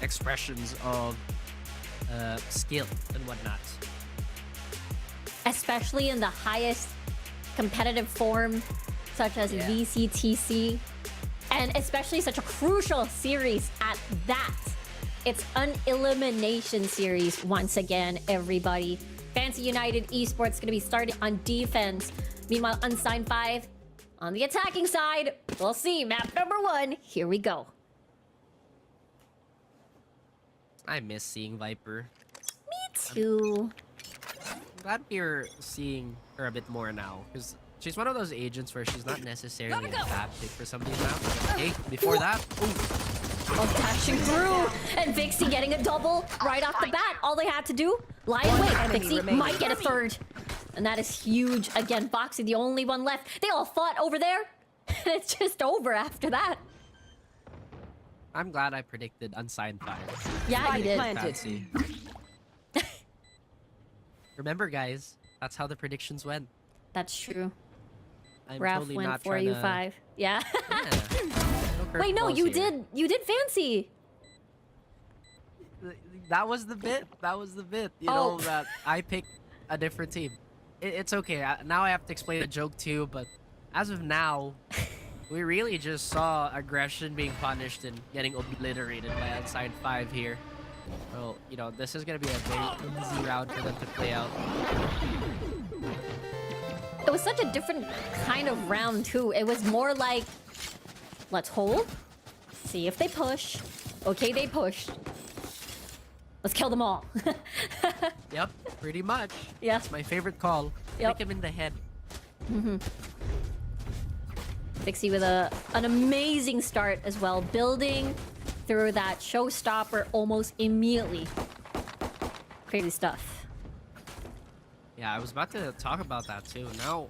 expressions of skill and whatnot. Especially in the highest competitive form, such as VCTC, and especially such a crucial series at that. It's an elimination series once again, everybody. Fancy United Esports gonna be starting on defense. Meanwhile, Unsigned 5 on the attacking side. We'll see. Map number 1. Here we go. I miss seeing Viper. Me too. I'm glad we're seeing her a bit more now, because she's one of those agents where she's not necessarily a bad pick for some of these maps. Hey, before that, Oh, dashing through, and Vixie getting a double right off the bat. All they had to do, lie in wait. Vixie might get a third, and that is huge. Again, Foxy, the only one left. They all fought over there, and it's just over after that. I'm glad I predicted Unsigned 5. Yeah, you did. Fancy. Remember, guys, that's how the predictions went. That's true. I'm Ralph totally went not for you 5. Yeah. Wait, no, you did. You did Fancy. That was the bit. That was the bit. You know that I picked a different team. It's okay. Now I have to explain the joke too. But as of now, we really just saw aggression being punished and getting obliterated by Unsigned 5 here. Well, you know, this is gonna be a very easy round for them to play out. It was such a different kind of round too. It was more like, let's hold, see if they push. Okay, they pushed. Let's kill them all. Yep, pretty much. Yeah. That's my favorite call. Yep. Kick him in the head. Vixie with an amazing start as well, building through that showstopper almost immediately. Crazy stuff. Yeah, I was about to talk about that too. Now,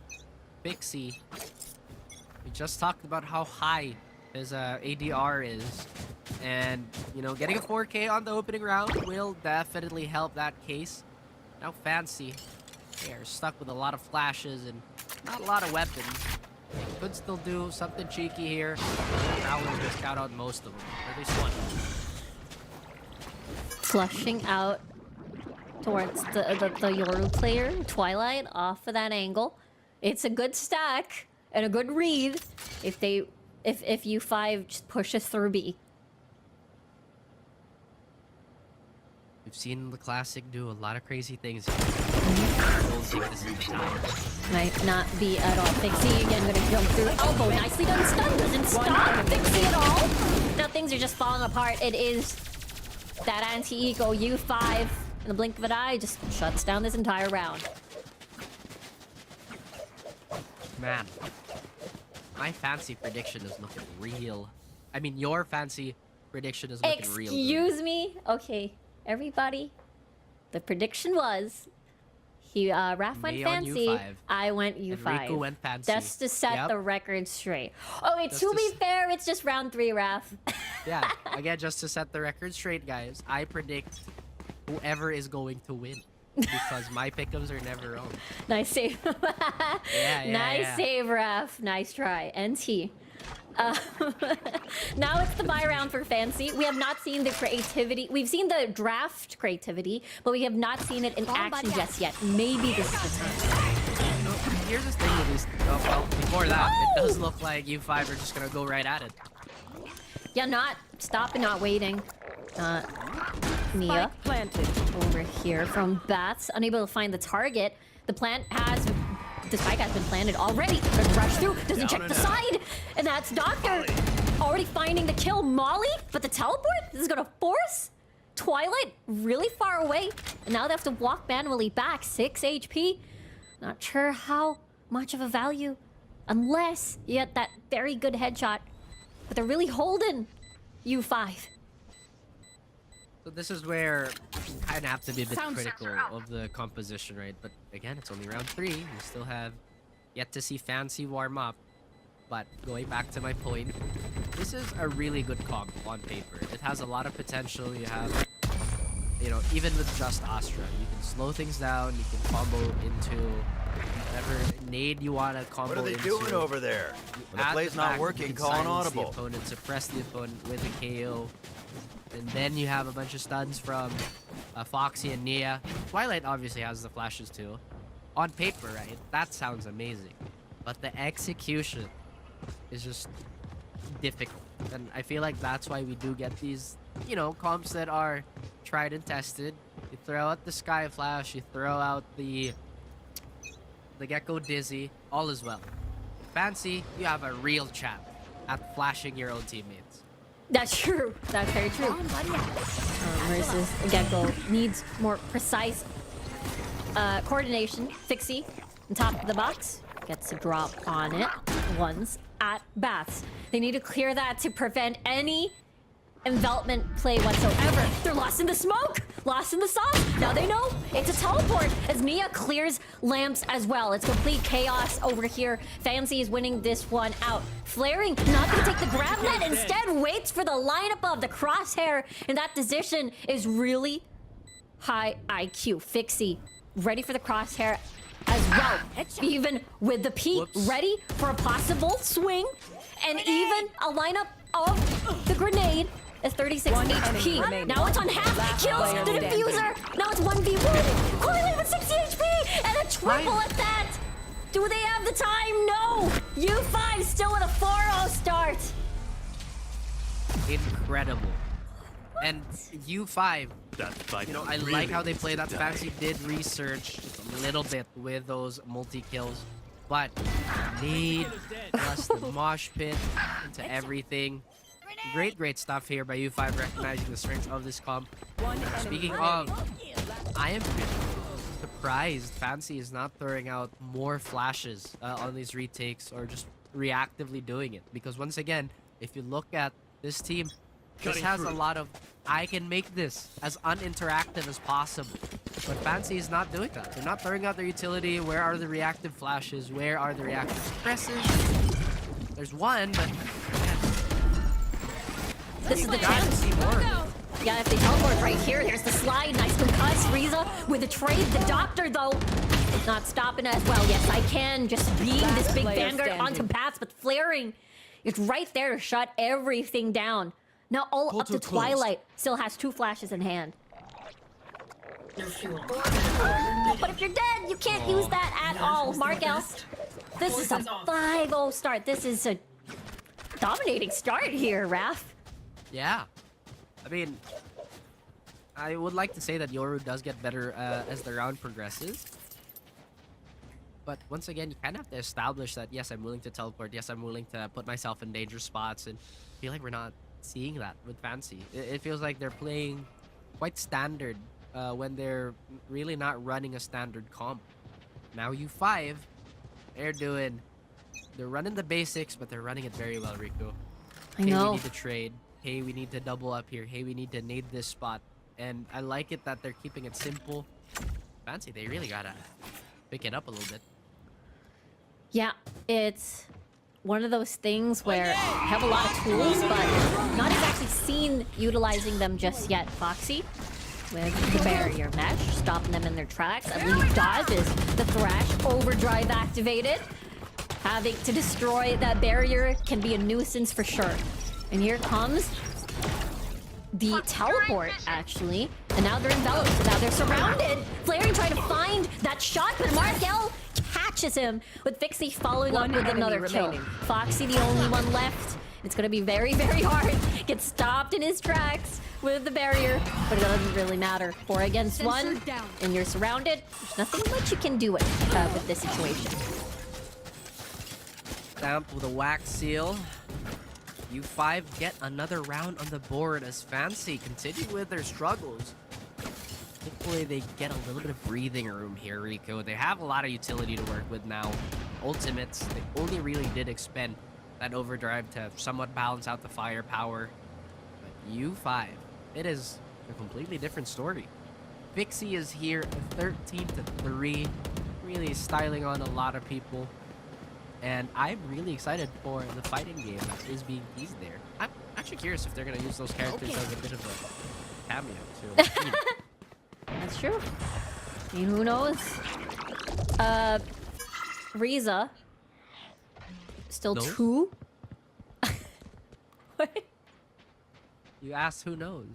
Vixie, we just talked about how high his ADR is. And, you know, getting a 4K on the opening round will definitely help that case. Now, Fancy, they are stuck with a lot of flashes and not a lot of weapons. They could still do something cheeky here. Prowler just got out most of them, or at least one. Flushing out towards the Yoru player, Twilight, off of that angle. It's a good stack and a good read if U5 just pushes through B. We've seen the Classic do a lot of crazy things here. Might not be at all. Vixie again gonna jump through. Elbow, nicely done. Stun doesn't stop Vixie at all. Now things are just falling apart. It is that anti-eco U5 in the blink of an eye just shuts down this entire round. Man, my Fancy prediction is looking real. I mean, your Fancy prediction is looking real. Excuse me? Okay, everybody. The prediction was Raph went Fancy, U5. I went U5. Riku went Fancy. Just to set the record straight. Oh wait, to be fair, it's just round 3, Raph. Yeah, again, just to set the record straight, guys, I predict whoever is going to win. Because my pick'ems are never wrong. Nice save. Nice save, Raph. Nice try. NT. Now it's the buy round for Fancy. We have not seen the creativity. We've seen the draft creativity, but we have not seen it in action just yet. Maybe this is the time. No, here's the thing with this. Well, before that, it does look like U5 are just gonna go right at it. Yeah, not stopping, not waiting. Nia planted over here from Bats, unable to find the target. The spike has been planted already. There's a rush through, doesn't check the side, and that's Doctor already finding the kill. Molly, but the teleport, this is gonna force Twilight really far away, and now they have to walk manually back. 6 HP. Not sure how much of a value, unless you get that very good headshot. But they're really holding U5. So this is where you kind of have to be a bit critical of the composition, right? But again, it's only round 3. We still have yet to see Fancy warm up. But going back to my point, this is a really good comp on paper. It has a lot of potential. You have, you know, even with just Astra, you can slow things down. You can combo into whatever nade you want to combo into. What are they doing over there? When the play's not working, call an audible. The opponent, suppress the opponent with a KO. And then you have a bunch of stuns from Foxy and Nia. Twilight obviously has the flashes too. On paper, right? That sounds amazing. But the execution is just difficult. And I feel like that's why we do get these, you know, comps that are tried and tested. You throw out the Sky Flash, you throw out the Gecko Dizzy, all is well. Fancy, you have a real champ at flashing your own teammates. That's true. That's very true. Versus Gecko needs more precise coordination. Fixie on top of the box gets a drop on it once at Bats. They need to clear that to prevent any envelopment play whatsoever. They're lost in the smoke, lost in the sauce. Now they know it's a teleport as Nia clears lamps as well. It's complete chaos over here. Fancy is winning this one out. Flaring, not gonna take the grab net, instead waits for the lineup of the crosshair, and that decision is really high IQ. Fixie ready for the crosshair as well. Even with the peek, ready for a possible swing, and even a lineup of the grenade. It's 36 HP. Now it's on half. Kills the diffuser. Now it's 1v1. Coily with 60 HP and a triple at that. Do they have the time? No. U5 still with a 4-0 start. Incredible. And U5, you know, I like how they play that. Fancy did research just a little bit with those multi-kills. But need plus the mosh pit into everything. Great stuff here by U5, recognizing the strengths of this comp. Speaking of, I am surprised Fancy is not throwing out more flashes on these retakes or just reactively doing it. Because once again, if you look at this team, this has a lot of, I can make this as uninteractive as possible. But Fancy is not doing that. They're not throwing out their utility. Where are the reactive flashes? Where are the reactive presses? There's one, but this is the chance. Yeah, if they teleport right here, here's the slide. Nice concuss. Riza with a trade. The doctor, though, not stopping as well. Yes, I can. Just beam this big Vanguard onto Bats, but flaring is right there to shut everything down. Now all up to Twilight. Still has 2 flashes in hand. But if you're dead, you can't use that at all. Markel, this is a 5-0 start. This is a dominating start here, Raph. Yeah. I mean, I would like to say that Yoru does get better as the round progresses. But once again, you kind of have to establish that, yes, I'm willing to teleport. Yes, I'm willing to put myself in danger spots. And I feel like we're not seeing that with Fancy. It feels like they're playing quite standard when they're really not running a standard comp. Now U5, they're running the basics, but they're running it very well, Rico. I know. We need to trade. Hey, we need to double up here. Hey, we need to nade this spot. And I like it that they're keeping it simple. Fancy, they really gotta pick it up a little bit. Yeah, it's one of those things where I have a lot of tools, but not exactly seen utilizing them just yet. Foxy with the barrier mesh, stopping them in their tracks. I believe dodges the Thrash, overdrive activated. Having to destroy that barrier can be a nuisance for sure. And here comes the teleport, actually. And now they're enveloped. Now they're surrounded. Flaring trying to find that shot, but Markel catches him with Fixie following up with another kill. Foxy, the only one left. It's gonna be very, very hard. Gets stopped in his tracks with the barrier, but it doesn't really matter. 4 against 1, and you're surrounded. There's nothing much you can do with this situation. Stamped with a wax seal. U5 get another round on the board as Fancy continue with their struggles. Hopefully they get a little bit of breathing room here, Rico. They have a lot of utility to work with now. Ultimates, they only really did expend that overdrive to somewhat balance out the firepower. But U5, it is a completely different story. Vixie is here 13-3, really styling on a lot of people. And I'm really excited for the fighting game that is being teased there. I'm actually curious if they're going to use those characters as a bit of a cameo, too. That's true. I mean, who knows? Riza. Still No? 2? What? You asked who knows.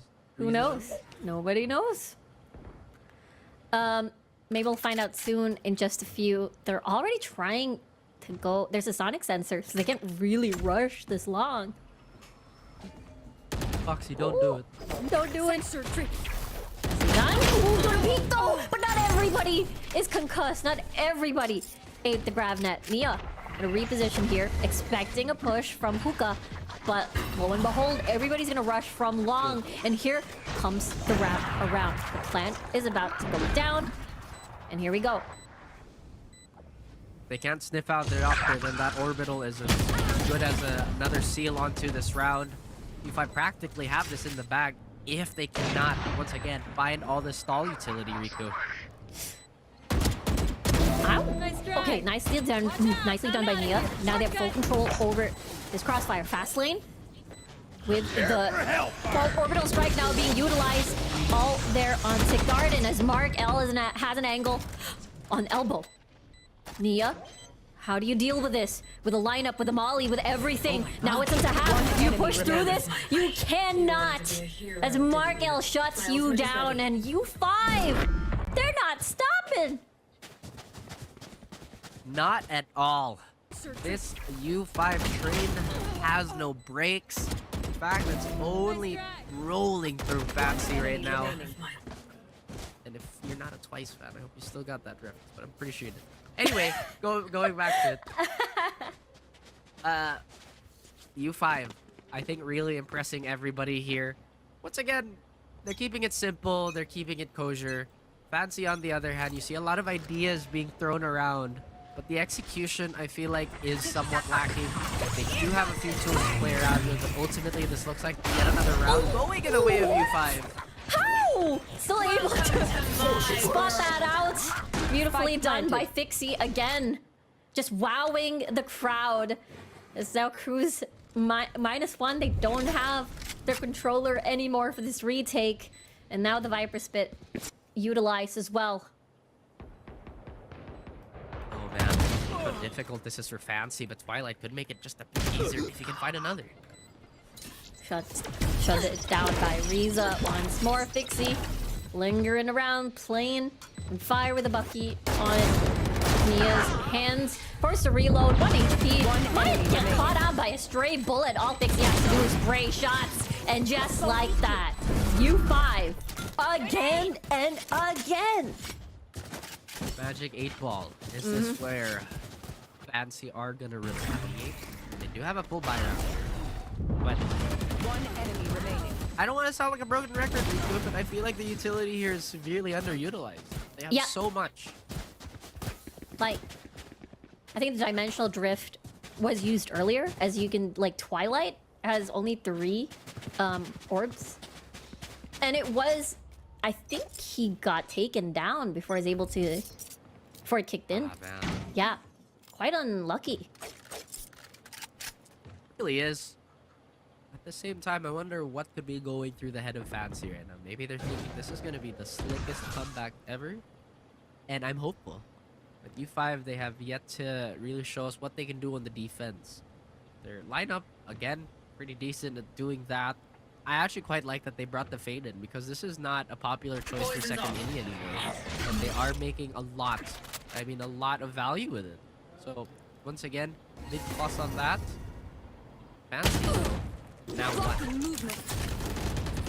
Who knows? Nobody knows. Maybe we'll find out soon in just a few. They're already trying to go. There's a sonic sensor, so they can't really rush this long. Foxy, don't do it. Don't do it. Done. Ooh, gonna peek though, but not everybody is concussed. Not everybody ate the grab net. Nia gonna reposition here, expecting a push from Hookah, but lo and behold, everybody's gonna rush from long, and here comes the wrap around. The plant is about to go down, and here we go. They can't sniff out their doctor, then that orbital is as good as another seal onto this round. If I practically have this in the bag, if they cannot, once again, find all the stall utility, Riku. Okay, nicely done by Nia. Now they have full control over this crossfire fast lane. With the orbital strike now being utilized all there on Tick Garden as Mark L has an angle on elbow. Nia, how do you deal with this? With a lineup, with a molly, with everything. Now it's into half. You push through this. You cannot. As Mark L shuts you down and U5. They're not stopping. Not at all. This U5 train has no brakes. In fact, it's only rolling through Fancy right now. And if you're not a Twice fan, I hope you still got that reference, but I'm pretty sure you did. Anyway, going back to it. U5, I think really impressing everybody here. Once again, they're keeping it simple, they're keeping it kosher. Fancy, on the other hand, you see a lot of ideas being thrown around, but the execution, I feel like, is somewhat lacking. They do have a few tools to play around with, but ultimately this looks like yet another round going in the way of U5. How? Still able to spot that out. Beautifully done by Fixie again. Just wowing the crowd. As now Cruz -1. They don't have their controller anymore for this retake. And now the Viper Spit utilized as well. Oh man, how difficult this is for Fancy, but Twilight could make it just a bit easier if you can find another. Shut it down by Riza once more. Fixie lingering around, playing and fire with a bucky on Nia's hands. Forced to reload, 1 HP. Might get caught out by a stray bullet. All Fixie has to do is spray shots. And just like that, U5 again and again. Magic 8-ball. Is this where Fancy are gonna retaliate? They do have a full buy round here. But one enemy remaining. I don't want to sound like a broken record, Riku, but I feel like the utility here is severely underutilized. They have so much. Like, I think the dimensional drift was used earlier, as you can, like, Twilight has only 3 orbs. And it was, I think he got taken down before he was able to, before it kicked in. Ah, man. Yeah, quite unlucky. It really is. At the same time, I wonder what could be going through the head of Fancy right now. Maybe they're thinking this is going to be the slickest comeback ever. And I'm hopeful. But U5, they have yet to really show us what they can do on the defense. Their lineup, again, pretty decent at doing that. I actually quite like that they brought the Fade in, because this is not a popular choice for second inning anymore. And they are making a lot of value with it. So, once again, big plus on that. Fancy. Now what?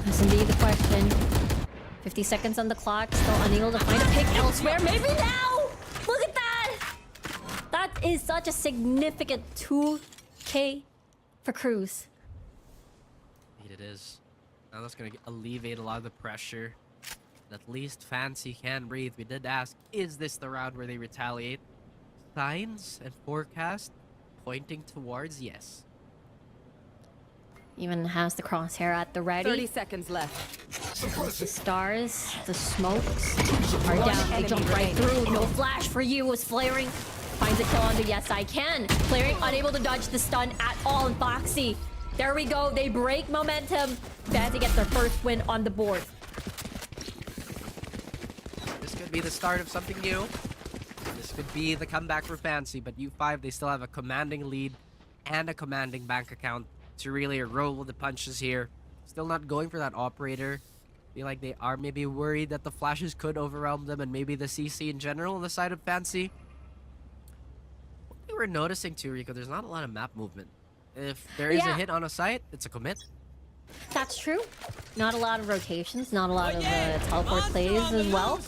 That's indeed the question. 50 seconds on the clock, still unable to find a pick elsewhere. Maybe now! Look at that! That is such a significant 2K for Cruz. It is. Now that's going to alleviate a lot of the pressure. At least Fancy can breathe. We did ask, is this the round where they retaliate? Signs and forecast pointing towards yes. Even has the crosshair at the ready. 30 seconds left. The stars, the smokes are down. They jump right through. No flash for you as Flaring finds a kill onto Yes I Can. Flaring unable to dodge the stun at all. And Foxy, there we go. They break momentum. Fancy gets their first win on the board. This could be the start of something new. This could be the comeback for Fancy, but U5, they still have a commanding lead and a commanding bank account to really roll with the punches here. Still not going for that operator. Feel like they are maybe worried that the flashes could overwhelm them and maybe the CC in general on the side of Fancy. What we were noticing too, Rico, there's not a lot of map movement. If there is a hit on a site, it's a commit. That's true. Not a lot of rotations, not a lot of teleport plays as well.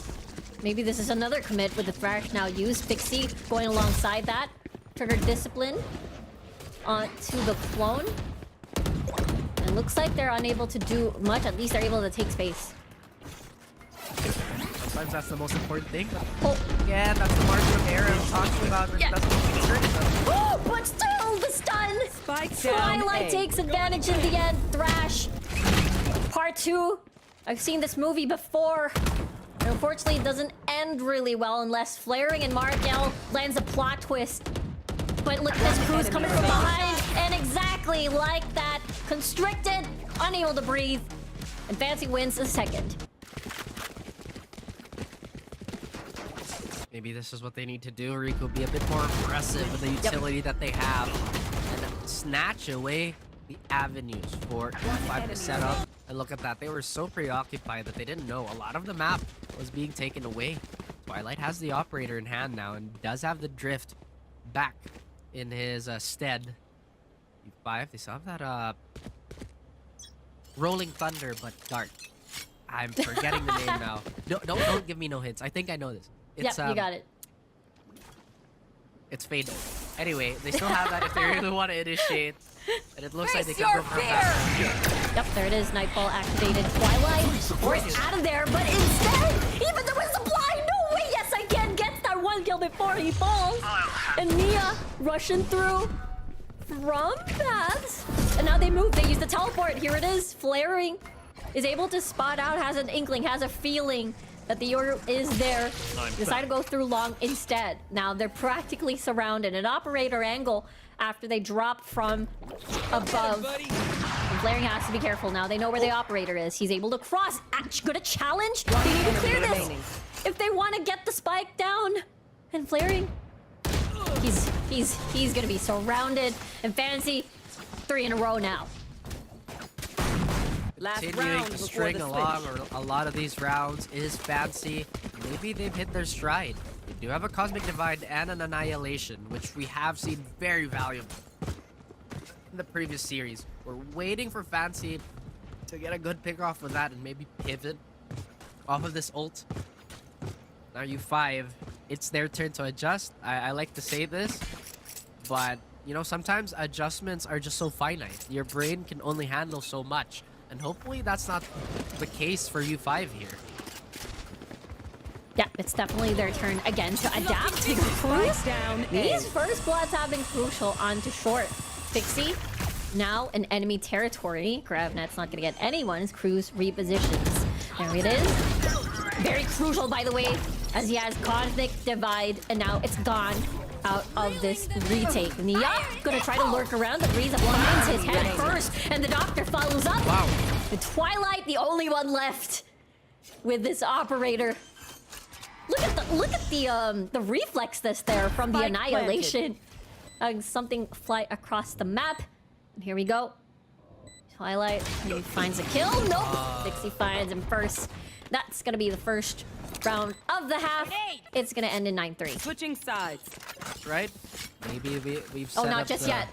Maybe this is another commit with the Thrash now used. Pixie going alongside that. Trigger Discipline onto the clone. And looks like they're unable to do much. At least they're able to take space. Sometimes that's the most important thing. Oh. Yeah, that's the margin of error I'm talking about. Yeah. That's what concern them. Oh, but still the stun! Spike down Twilight A. takes advantage in the end. Thrash. Part 2. I've seen this movie before. And unfortunately, it doesn't end really well unless Flaring and Markel lands a plot twist. But look, this crew's coming from behind. And exactly like that, constricted, unable to breathe. And Fancy wins the second. Maybe this is what they need to do, Rico. Be a bit more aggressive with the utility that they have. And snatch away the avenues for E5 to set up. And look at that. They were so preoccupied that they didn't know a lot of the map was being taken away. Twilight has the operator in hand now and does have the drift back in his stead. E5, they still have that Rolling Thunder, but dark. I'm forgetting the name now. No, don't give me no hints. I think I know this. It's, Yep, you got it. It's Fade. Anyway, they still have that if they really want to initiate. And it looks like they Face can your go for a fast. Yep, there it is. Nightfall activated. Twilight forced out of there, but instead, even though it's blind, no way, yes, I can get that one kill before he falls. And Mia rushing through from Paths. And now they move. They use the teleport. Here it is. Flaring is able to spot out, has an inkling, has a feeling that the order is there. Decide to go through long instead. Now they're practically surrounded. An operator angle after they drop from above. And Flaring has to be careful now. They know where the operator is. He's able to cross. Gonna challenge. They need to clear this if they want to get the spike down. And Flaring, he's gonna be surrounded. And Fancy, 3 in a row now. Last Continuing round to before string the along switch. or a lot of these rounds is Fancy. Maybe they've hit their stride. They do have a Cosmic Divide and an Annihilation, which we have seen very valuable in the previous series. We're waiting for Fancy to get a good pick off with that and maybe pivot off of this ult. Now U5, it's their turn to adjust. I like to say this, but you know, sometimes adjustments are just so finite. Your brain can only handle so much. And hopefully that's not the case for U5 here. Yeah, it's definitely their turn again to adapt to the cruise. Down These A. first bloods have been crucial onto short. Pixie, now in enemy territory. Gravnet's not gonna get anyone's cruise repositions. There it is. Very crucial, by the way, as he has Cosmic Divide, and now it's gone out of this retake. Nia gonna try to lurk around, but Riza finds his head first, and the Doctor follows up. Wow. The Twilight, the only one left with this operator. Look at the reflex there from the Spike Annihilation. Something fly across the map. And here we go. Twilight, he finds a kill. Nope. Dixie finds him first. That's gonna be the first round of the half. It's gonna end in 9-3. Switching sides. Right? Maybe we've set Oh, not up just the, yet.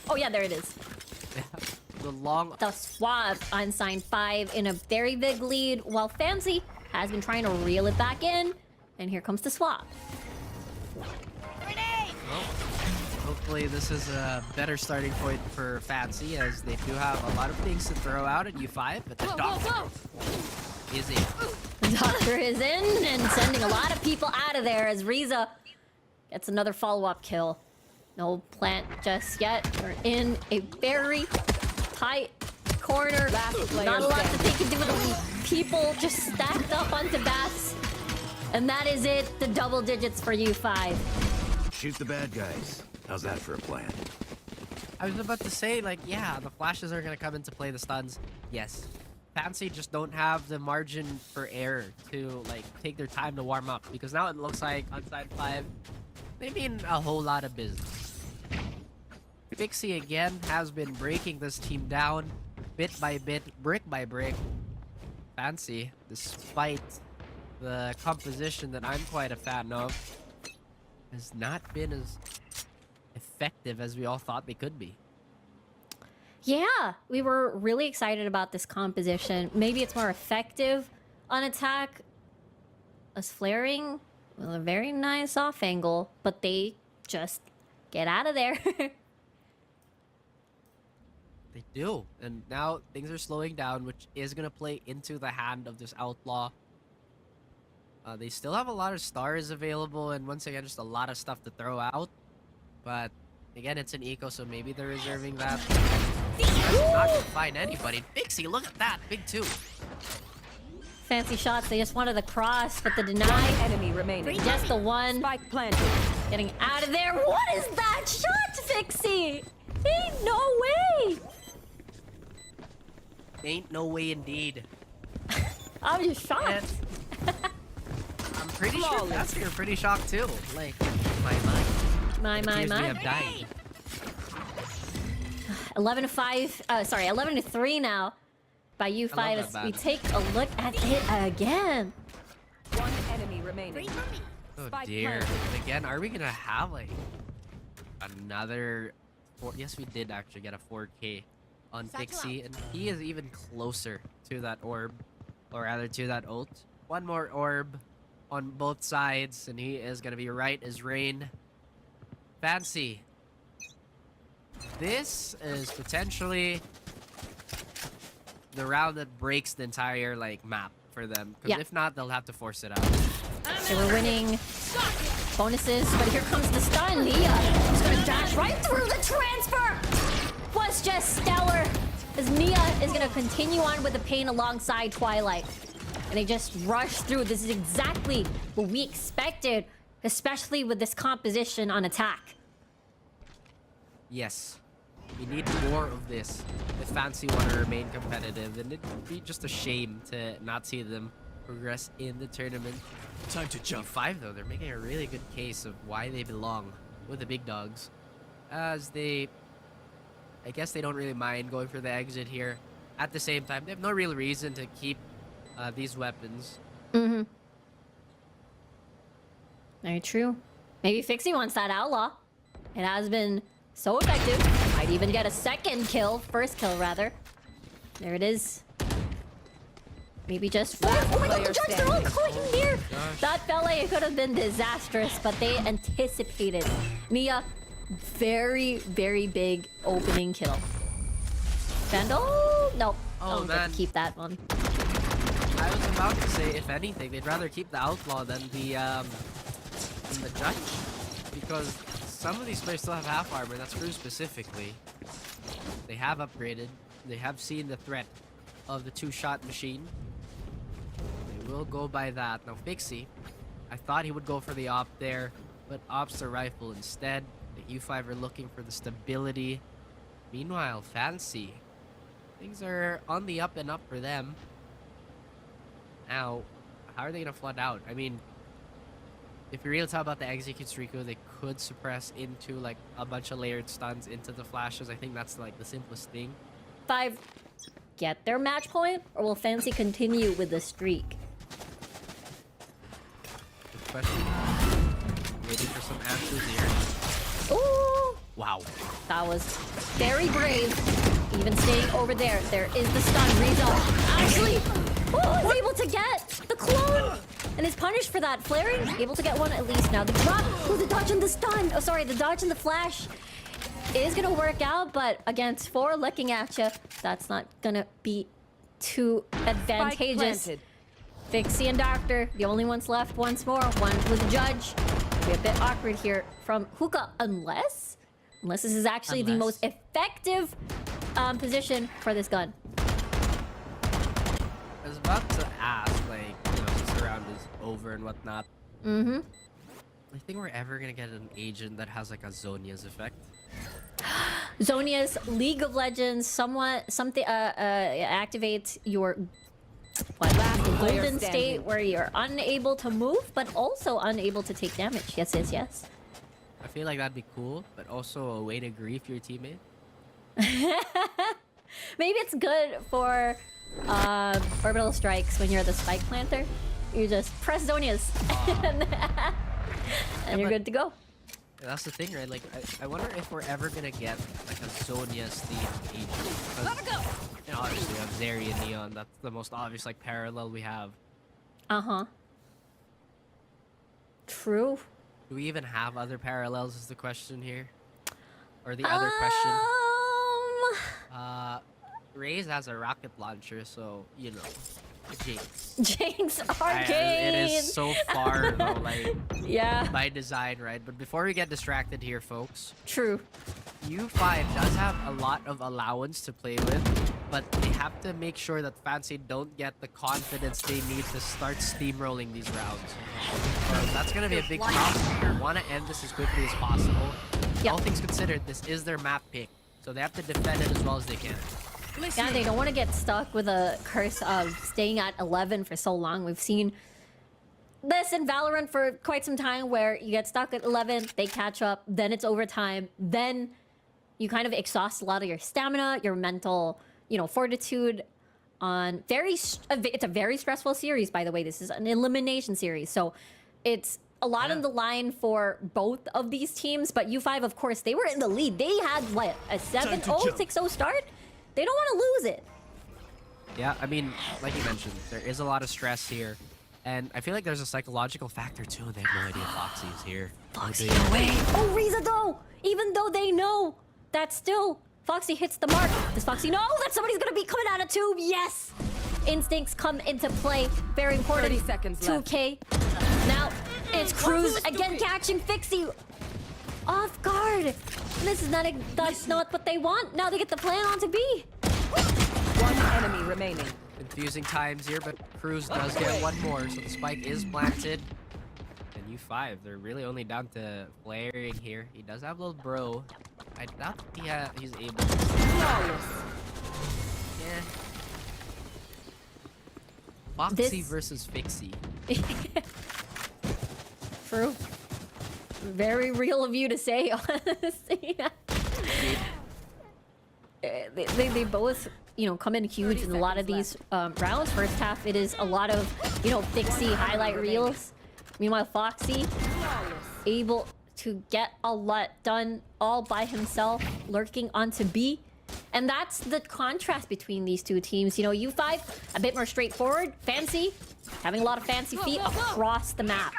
Oh yeah, there it is. the long... The swap on sign 5 in a very big lead, while Fancy has been trying to reel it back in. And here comes the swap. Well, hopefully this is a better starting point for Fancy, as they do have a lot of things to throw out at U5, but the Doctor is in. The Doctor is in and sending a lot of people out of there as Riza gets another follow-up kill. No plant just yet. We're in a very tight corner. Not a lot that they can do with the people just stacked up onto bats. And that is it. The double digits for U5. Shoot the bad guys. How's that for a plan? I was about to say, like, yeah, the flashes are going to come into play, the stuns. Yes. Fancy just don't have the margin for error to, like, take their time to warm up. Because now it looks like on side 5, they mean a whole lot of business. Pixie, again, has been breaking this team down bit by bit, brick by brick. Fancy, despite the composition that I'm quite a fan of, has not been as effective as we all thought they could be. Yeah, we were really excited about this composition. Maybe it's more effective on attack. Us flaring with a very nice off angle, but they just get out of there. They do. And now things are slowing down, which is going to play into the hand of this outlaw. They still have a lot of stars available, and once again, just a lot of stuff to throw out. But again, it's an eco, so maybe they're reserving that. Not going to find anybody. Pixie, look at that. Big two. Fancy shots. They just wanted the cross, but the deny. Enemy remaining. Just the one. Spike planted. Getting out of there. What is that shot, Fixie? Ain't no way. Ain't no way indeed. I'm just shocked. And I'm pretty sure that's you're pretty shocked too. Like, my mind. My. We have died. 11-5. Sorry, 11-3 now. By U5 I love as that we battle. take a look at it again. One enemy remaining. Oh Spike dear. planted. And again, are we gonna have like another yes, we did actually get a 4K on Pixie, and he is even closer to that orb, or rather to that ult. One more orb on both sides, and he is gonna be right as rain. Fancy. This is potentially the round that breaks the entire like map for them. Because Yeah. if not, they'll have to force it out. So we're winning bonuses, but here comes the stun. Nia is gonna dash right through the transfer. Was just stellar. As Nia is gonna continue on with the pain alongside Twilight. And they just rush through. This is exactly what we expected, especially with this composition on attack. Yes. We need more of this if Fancy want to remain competitive, and it would be just a shame to not see them progress in the tournament. Time to jump. G5 though, they're making a really good case of why they belong with the big dogs, as I guess they don't really mind going for the exit here. At the same time, they have no real reason to keep these weapons. Mm-hmm. Very true. Maybe Fixie wants that outlaw. It has been so effective. Might even get a second kill. First kill, rather. There it is. Maybe just four. Oh my god, the judge, they're all going here. That ballet could have been disastrous, but they anticipated. Nia, very, very big opening kill. Vandal? Nope. Oh, Don't get man. to keep that one. I was about to say, if anything, they'd rather keep the outlaw than the judge, because some of these players still have half armor. That's Crew specifically. They have upgraded. They have seen the threat of the two-shot machine. They will go by that. Now, Fixie, I thought he would go for the op there, but opts the rifle instead. The U5 are looking for the stability. Meanwhile, Fancy, things are on the up and up for them. Now, how are they gonna flood out? I mean, if you really talk about the executes Rico, they could suppress into like a bunch of layered stuns into the flashes. I think that's like the simplest thing. 5 get their match point, or will Fancy continue with the streak? Good question. Waiting for some answers here. Ooh, Wow. that was very brave. Even staying over there. There is the stun. Rizzo actually is able to get the clone and is punished for that. Flaring, able to get one at least now. The drop, the dodge and the stun. Oh, sorry, the dodge and the flash is gonna work out, but against 4 looking at you, that's not gonna be too advantageous. planted. Fixie and Doctor, the only ones left once more. One with the judge. Be a bit awkward here from Hookah, unless this is actually the Unless. most effective position for this gun. I was about to ask, like, this round is over and whatnot. Mm-hmm. I think we're ever gonna get an agent that has like a Zonia's effect. Zonia's League of Legends something activates your player golden state standing. where you're unable to move but also unable to take damage. Yes. I feel like that'd be cool, but also a way to grief your teammate. Maybe it's good for orbital strikes when you're the spike planter. You just press Zonias and you're good to go. That's the thing, right? Like, I wonder if we're ever gonna get like a Zonia's themed agent. Gotta go. You know, obviously we have Zeri and Neon. That's the most obvious like parallel we have. Uh-huh. True. Do we even have other parallels is the question here? Or the other question? Raze has a rocket launcher, so, you know, Jinx. Jinx Arcade! It is so far, though, like, Yeah. by design, right? But before we get distracted here, folks, True. U5 does have a lot of allowance to play with, but they have to make sure that Fancy don't get the confidence they need to start steamrolling these rounds. That's going to be a big problem. They want to end this as quickly as possible. Yep. All things considered, this is their map pick, so they have to defend it as well as they can. Yeah, they don't want to get stuck with a curse of staying at 11 for so long. We've seen this in Valorant for quite some time where you get stuck at 11, they catch up, then it's overtime, then you kind of exhaust a lot of your stamina, your mental, you know, fortitude on it's a very stressful series, by the way. This is an elimination series, so it's a lot on the line for both of these teams. But U5, of course, they were in the lead. They had, what, a 7-0, 6-0 start? They don't want to lose it. Yeah, I mean, like you mentioned, there is a lot of stress here. And I feel like there's a psychological factor too. They have no idea Foxy is here. Foxy away. Oh, Riza though! Even though they know that still Foxy hits the mark. Does Foxy know that somebody's gonna be coming out of tube? Yes! Instincts come into play. Very important. 30 seconds left. 2K. Now it's Cruz again catching Fixie off guard. This is that's not what they want. Now they get the plan on to B. One enemy remaining. Confusing times here, but Cruz does get one more, so the spike is planted. And U5, they're really only down to flaring here. He does have a little bro. I doubt he's able to. Yeah. Foxy versus Fixie. True. Very real of you to say, honestly. They both, you know, come in huge in a lot of these rounds. First half, it is a lot of, you know, Fixie highlight reels. Meanwhile, Foxy able to get a lot done all by himself, lurking onto B. And that's the contrast between these two teams. You know, U5, a bit more straightforward. Fancy, having a lot of fancy feet across the map.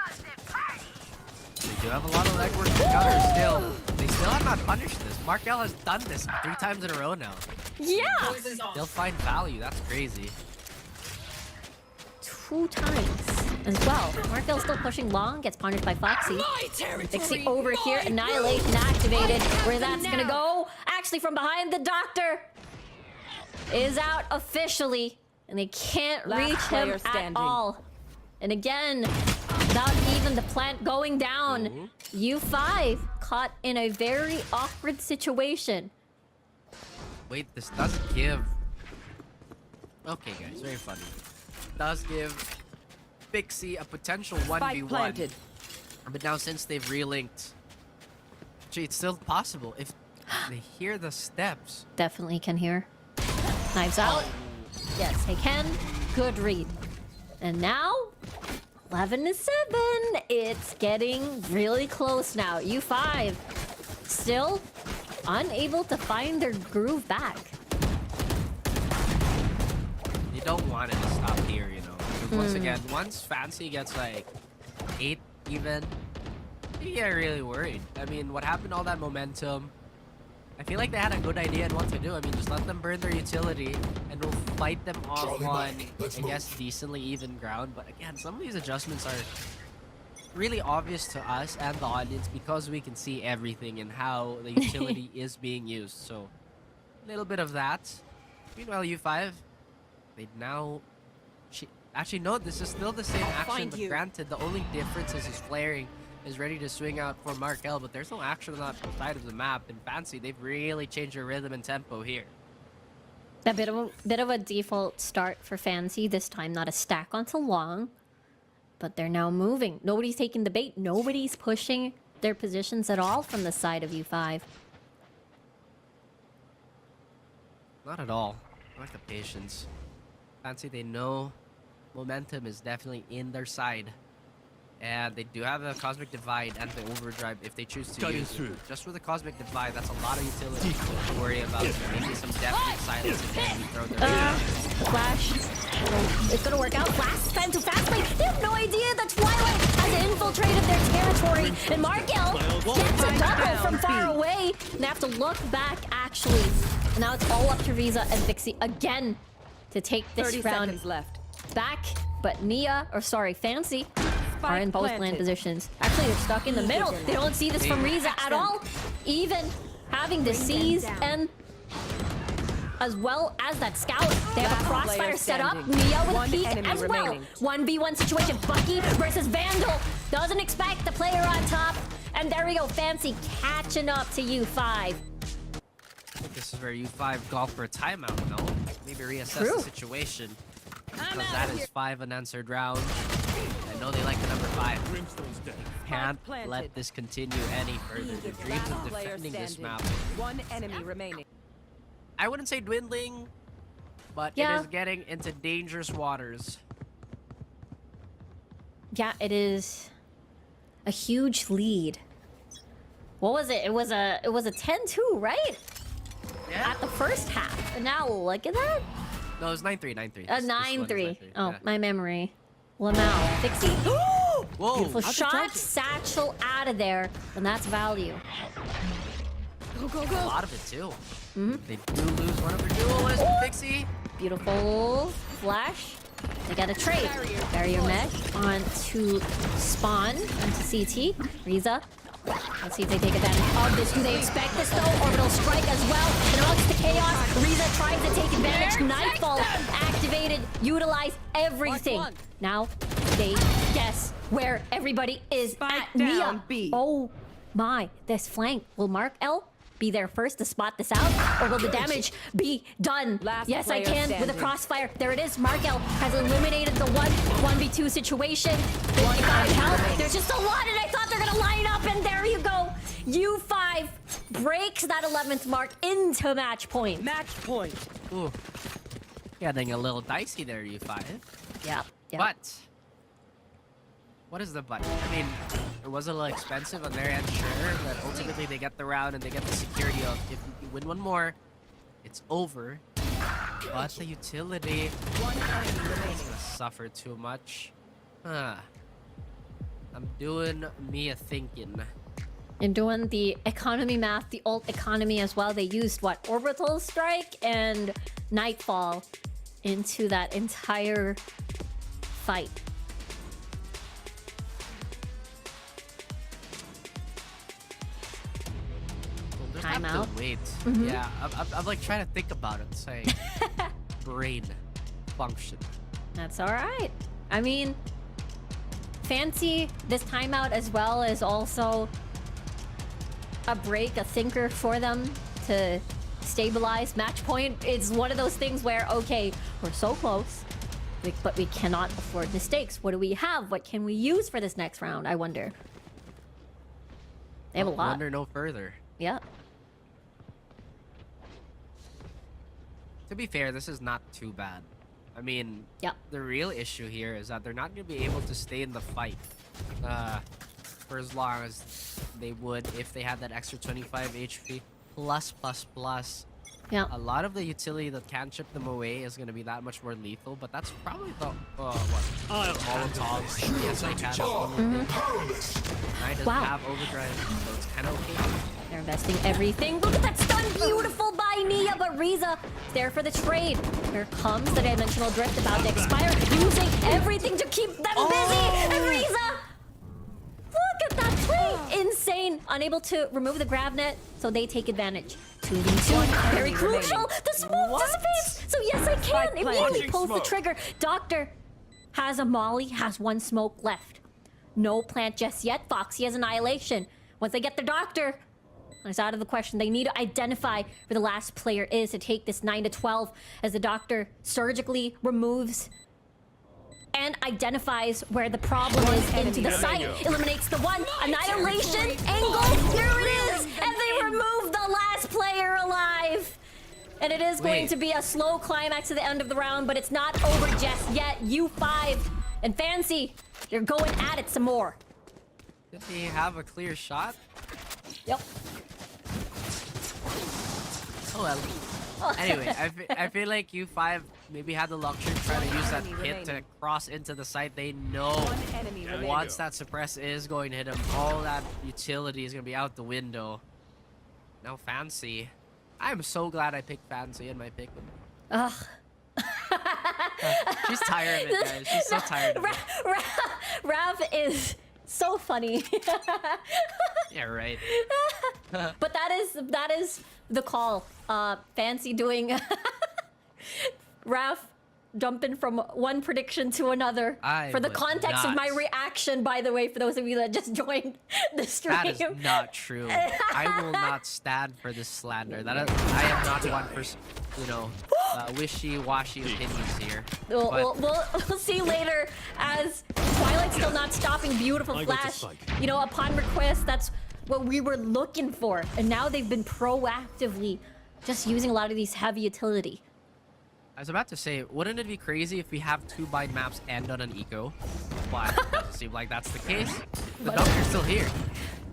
They do have a lot of legwork to cover still. They still have not punished this. Markel has done this 3 times in a row now. Yeah! They'll find value. That's crazy. 2 times as well. Markel's still pushing long, gets punished by Foxy. Fixie over here, Annihilation activated. Where that's gonna go? Actually, from behind, the Doctor is out officially, and they can't reach him at all. And again, without even the plant going down, U5 caught in a very awkward situation. Wait, this doesn't give... Okay, guys, very funny. Does give Fixie a potential 1v1. But now since they've relinked, actually, it's still possible if they hear the steps. Definitely can hear. Knives out. Yes, they can. Good read. And now, 11-7. It's getting really close now. U5 still unable to find their groove back. You don't want it to stop here, you know. Because once again, once Fancy gets like 8 even, you get really worried. I mean, what happened to all that momentum? I feel like they had a good idea on what to do. I mean, just let them burn their utility and we'll fight them off on, I guess, decently even ground. But again, some of these adjustments are really obvious to us and the audience because we can see everything and how the utility is being used. So, a little bit of that. Meanwhile, U5, they now... Actually, no, this is still the same action, but granted, the only difference is his flaring is ready to swing out for Markel, but there's no action on that side of the map. And Fancy, they've really changed their rhythm and tempo here. A bit of a default start for Fancy this time, not a stack onto long, but they're now moving. Nobody's taking the bait. Nobody's pushing their positions at all from the side of U5. Not at all. I like the patience. Fancy, they know momentum is definitely in their side. And they do have a Cosmic Divide and the Overdrive if they choose to Cutting use it. through. Just with the Cosmic Divide, that's a lot of utility to worry about. Maybe some definite silence if they throw their Flash. It's gonna work out. Flash time to fast lane. They have no idea that Twilight has infiltrated their territory. And Markel gets a double from far away. And they have to look back, actually. And now it's all up to Riza and Vixie again to take this 30 round seconds left. back. But Fancy are in both land planted. positions. Actually, they're stuck in the middle. They don't see this from Riza at all. Even having the seize and as well as that scout, they have a Last crossfire player set up. standing. Nia with One peek enemy as well. remaining. 1v1 situation. Bucky versus Vandal. Doesn't expect the player on top. And there we go. Fancy catching up to U5. I think this is where U5 golf for a timeout, no? Maybe reassess True. the situation. Because that is 5 unanswered rounds. I know they like the number 5. Can't planted. let this continue any further. Their dreams of Last player defending this standing. map, One enemy remaining. I wouldn't say dwindling, but Yeah. it is getting into dangerous waters. Yeah, it is a huge lead. What was it? It was a 10-2, right? Yeah. At the first half. And now look at that. No, it was 9-3, 9-3. A This one is 9-3. 9-3, Oh, yeah. my memory. Lamau, Fixie. Whoa! Beautiful shot, satchel out of there, and that's value. Go, go, A go. lot of it too. They do lose one of their duelists, Pixie. Beautiful flash. They got a trade. Barrier mesh onto spawn, onto CT. Riza. Let's see if they take advantage of this. Do they expect this though? Orbital strike as well. And amongst the chaos, Riza tries to take advantage. Nightfall activated, utilize everything. Now they guess where everybody is Spike at. down, Nia. B. Oh my, this flank. Will Mark L be there first to spot this out? Or will the damage be done? Last Yes, I player can with a standing. crossfire. There it is. Markel has eliminated the 1v2 situation. 55 health. There's just a lot, and I thought they're gonna line up, and there you go. U5 breaks that 11th mark into match point. Match point. Ooh. Getting a little dicey there, U5. Yeah. But what is the but? I mean, it was a little expensive on their end, sure, but ultimately they get the round and they get the security of if you win one more, it's over. But the utility One enemy remaining. is gonna suffer too much. I'm doing me a thinking. And doing the economy math, the alt economy as well. They used what? Orbital strike and Nightfall into that entire fight. We'll just Time have out. to wait. Yeah, I'm like trying to think about it, saying brain function. That's all right. I mean, Fancy this timeout as well is also a break, a thinker for them to stabilize. Match point is one of those things where, okay, we're so close, but we cannot afford mistakes. What do we have? What can we use for this next round? I wonder. They have a lot. Wonder no further. Yeah. To be fair, this is not too bad. I mean, Yeah. the real issue here is that they're not going to be able to stay in the fight for as long as they would if they had that extra 25 HP plus. Yeah. A lot of the utility that can chip them away is going to be that much more lethal, but that's probably the Molotovs. Yes, I can. I doesn't Wow. have overdrive, so it's kind of okay. They're investing everything. Look at that stun. Beautiful by Nia, but Riza there for the trade. Here comes the dimensional drift about to expire, using everything to keep them busy. And Riza, look at that play. Insane. Unable to remove the grab net, so they take advantage. 2v2. Very crucial. The smoke dissipates. So yes, I can. Immediately pulls the trigger. Doctor has a molly, has one smoke left. No plant just yet. Foxy has annihilation. Once they get the doctor, it's out of the question. They need to identify where the last player is to take this 9-12 as the doctor surgically removes and identifies where the problem is into the site. Eliminates the one. Annihilation. Angle. Here it is. And they remove the last player alive. And it is going Wait. to be a slow climax to the end of the round, but it's not over just yet. U5 and Fancy, they're going at it some more. Did he have a clear shot? Yep. Oh well. Anyway, I feel like U5 maybe had the luxury of trying to use that Enemy hit to remaining. cross into the site. They know One enemy remaining. once that suppress is going to hit him, all that utility is going to be out the window. Now Fancy. I'm so glad I picked Fancy in my pick. Ugh. She's tired of it, guys. She's so tired of it. Rav is so funny. Yeah, right. But that is the call. Fancy doing Raph jumping from one prediction to another. I For the would context of my not. reaction, by the way, for those of you that just joined the stream. That is not true. I will not stand for this slander. I am not one for, you know, wishy-washy opinions here. But We'll see later as Twilight's still not stopping. Beautiful I got the flash. spike. You know, upon request, that's what we were looking for. And now they've been proactively just using a lot of these heavy utility. I was about to say, wouldn't it be crazy if we have 2 bind maps end on an eco? But it doesn't seem like that's the case. The doctor's still here.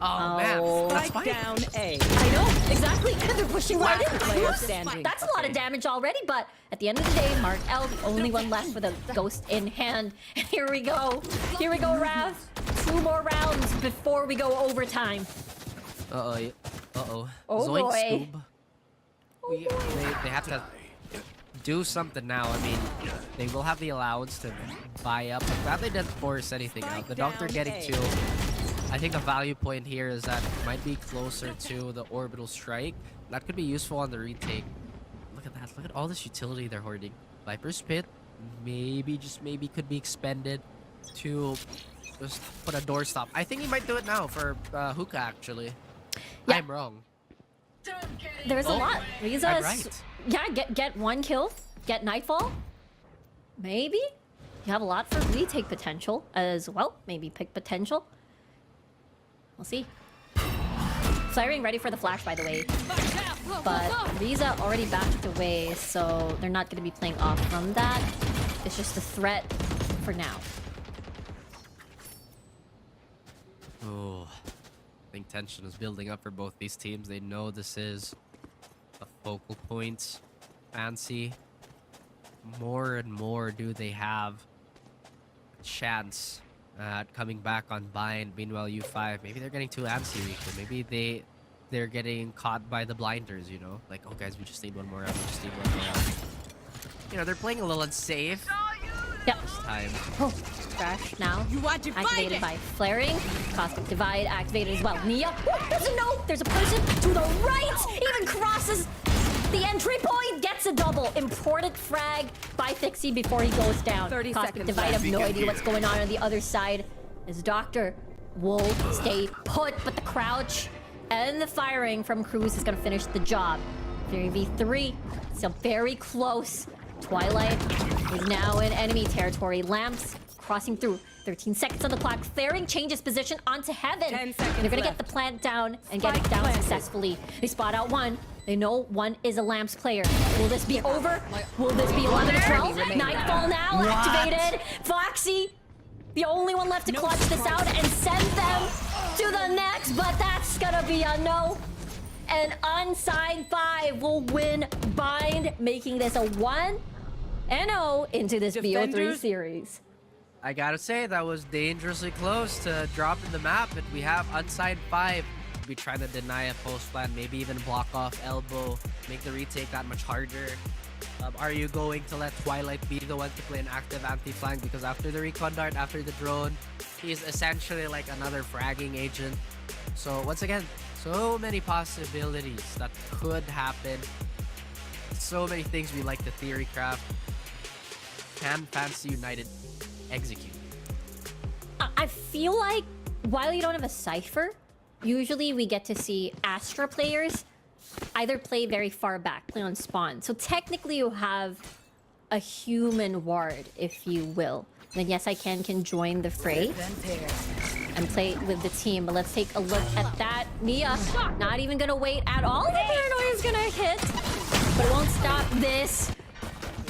Oh, man. That's Spike fine. down A. I know, exactly. They're pushing right in. Player standing. That's a lot of damage already, but at the end of the day, Mark L, the only one left with a ghost in hand. And here we go. Here we go, Rav. 2 more rounds before we go overtime. Uh-oh. Uh-oh. Oh, Zoink boy. Scoob. They have to do something now. I mean, they will have the allowance to buy up. I'm glad they didn't force anything out. The doctor down getting A. 2. I think a value point here is that it might be closer to the orbital strike. That could be useful on the retake. Look at that. Look at all this utility they're hoarding. Viper's Pit, maybe, just maybe, could be expended to just put a doorstop. I think he might do it now for Hookah, actually. Yeah. I'm wrong. There's a Oh, lot. Riza's, I'm right. yeah, get 1 kill, get Nightfall. Maybe. You have a lot for retake potential as well. Maybe pick potential. We'll see. Flaring ready for the flash, by the way. But Riza already backed away, so they're not going to be playing off from that. It's just a threat for now. Oh, I think tension is building up for both these teams. They know this is a focal point. Fancy. More and more do they have a chance at coming back on bind. Meanwhile, U5, maybe they're getting too antsy, Rico. Maybe they're getting caught by the blinders, you know? Like, oh guys, we just need 1 more round. We just need 1 more round. You know, they're playing a little unsafe Yep. this time. Oh, crash now. You want to Activated by flaring. Cosmic Divide activated as well. Nia doesn't know there's a person to the right. Even crosses the entry point. Gets a double. Important frag by Fixie before he goes down. 30 Cosmic seconds Divide, I have left. no idea what's going on the other side. His doctor will stay put, but the crouch and the firing from Cruz is going to finish the job. Fury V3, still very close. Twilight is now in enemy territory. Lamps crossing through. 13 seconds on the clock. Flaring changes position onto Heaven. 10 seconds They're gonna get left. the plant down and get it Spike down planted. successfully. They spot out 1. They know 1 is a Lamps player. Will this be over? Will this be 11 to 12? remaining. Nightfall now What? activated. Foxy, the only one left to clutch this out and send them to the next, but that's gonna be a no. And Unsigned 5 will win bind, making this a 1-0 into this BO3 Defenders. series. I gotta say, that was dangerously close to dropping the map, and we have Unsigned 5. Be trying to deny a post plan, maybe even block off elbow, make the retake that much harder. Are you going to let Twilight be the one to play an active anti-flank? Because after the recon dart, after the drone, he's essentially like another fragging agent. So once again, so many possibilities that could happen. So many things we like to theory craft. Can Fancy United execute? I feel like while you don't have a Cypher, usually we get to see Astra players either play very far back, play on spawn. So technically you have a human ward, if you will. Then yes, I can join the fray and play with the team. But let's take a look at that. Nia, not even gonna wait at all. The paranoia is gonna hit. but it won't stop this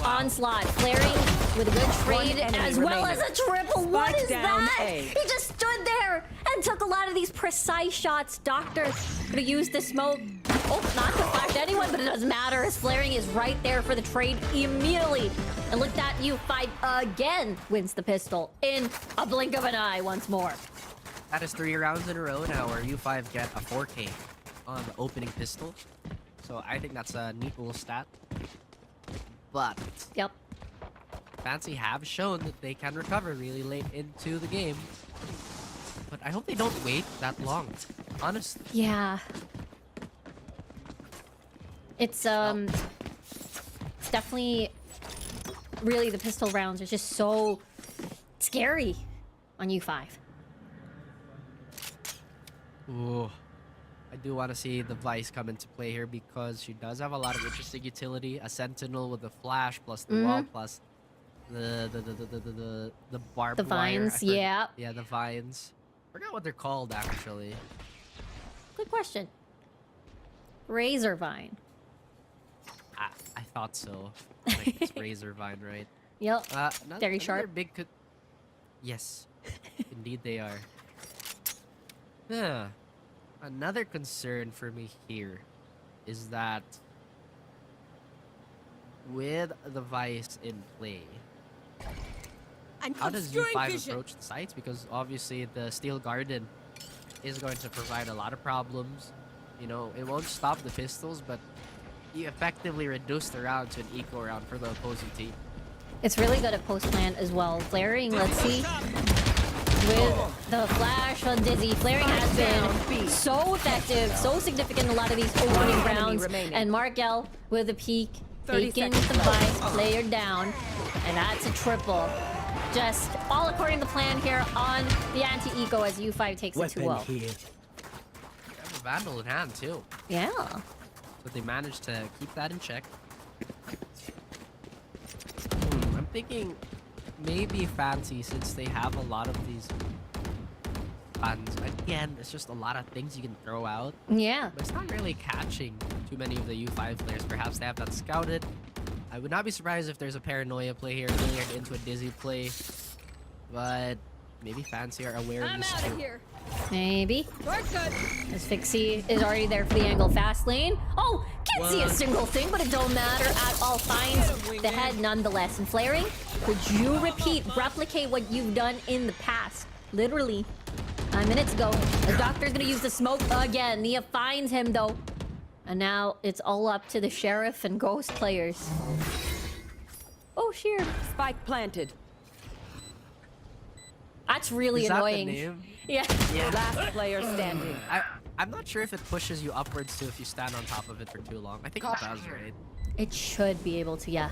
onslaught. Flaring with a good trade enemy as well remaining. as a triple. What Spike is down that? A. He just stood there and took a lot of these precise shots. Doctor gonna use the smoke. Oh, not to flash anyone, but it doesn't matter as Flaring is right there for the trade immediately. And look, that U5 again wins the pistol in a blink of an eye once more. That is 3 rounds in a row now where U5 get a 4K on the opening pistol. So I think that's a neat little stat. But Yep. Fancy have shown that they can recover really late into the game. But I hope they don't wait that long. Honestly. Yeah. It's definitely really the pistol rounds are just so scary on U5. Ooh. I do want to see the Vice come into play here because she does have a lot of interesting utility. A Sentinel with the flash plus the wall plus the barbed The wire. I vines, forget- yeah. Yeah, the vines. Forgot what they're called actually. Good question. Razor Vine. I thought so. Like it's Razor Vine, right? Yep. Very Another sharp. Big yes, indeed they are. Yeah. Another concern for me here is that with the Vice in play, how does U5 approach the sites? Because obviously the Steel Garden is going to provide a lot of problems. You know, it won't stop the pistols, but you effectively reduce the round to an eco round for the opposing team. It's really good at post plant as well. Flaring, let's see. With the flash on Dizzy, Flaring has been so effective, so significant in a lot of these opening enemy rounds. remaining. And Markel with a peek, 30 taking seconds the Vice player down. And that's a triple. Just all according to plan here on the anti-eco as U5 takes it 2-0. here. They have a Vandal in hand too, Yeah. but they managed to keep that in check. I'm thinking maybe Fancy, since they have a lot of these buttons. Again, it's just a lot of things you can throw out, Yeah. but it's not really catching too many of the U5 players. Perhaps they have that scouted. I would not be surprised if there's a paranoia play here, layered into a Dizzy play, but maybe Fancy are aware of this too. Maybe. We're good. As Fixie is already there for the angle fast lane. Oh, can't see a What? single thing, but it don't matter at all. Finds the head nonetheless. And Flaring, could you replicate what you've done in the past? Literally 9 minutes ago. The Doctor's gonna use the smoke again. Nia finds him though. And now it's all up to the Sheriff and Ghost players. Oh, sheer. Spike planted. That's really Is that the annoying. name? Yeah. Last player standing. I'm not sure if it pushes you upwards too if you stand on top of it for too long. I think it does, right? It should be able to, yeah.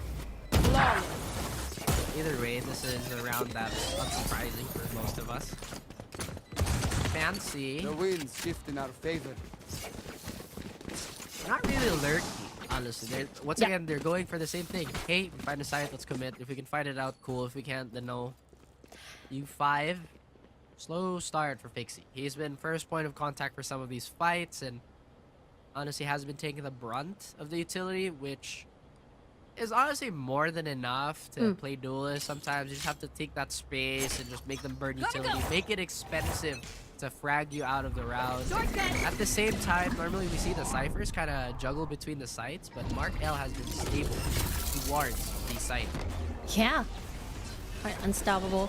Either way, this is a round that's unsurprising for most of us. Fancy. The winds shift in our favor. Not really lurky, honestly. Once Yeah. again, they're going for the same thing. Hey, we find a site, let's commit. If we can fight it out, cool. If we can't, then no. U5, slow start for Fixie. He's been first point of contact for some of these fights, and honestly has been taking the brunt of the utility, which is honestly more than enough to play duelists. Sometimes you just have to take that space and just make them burn utility. Make it expensive to frag you out of the round. At the same time, normally we see the Cyphers kind of juggle between the sites, but Mark L has been stable towards the site. Yeah. Quite unstoppable,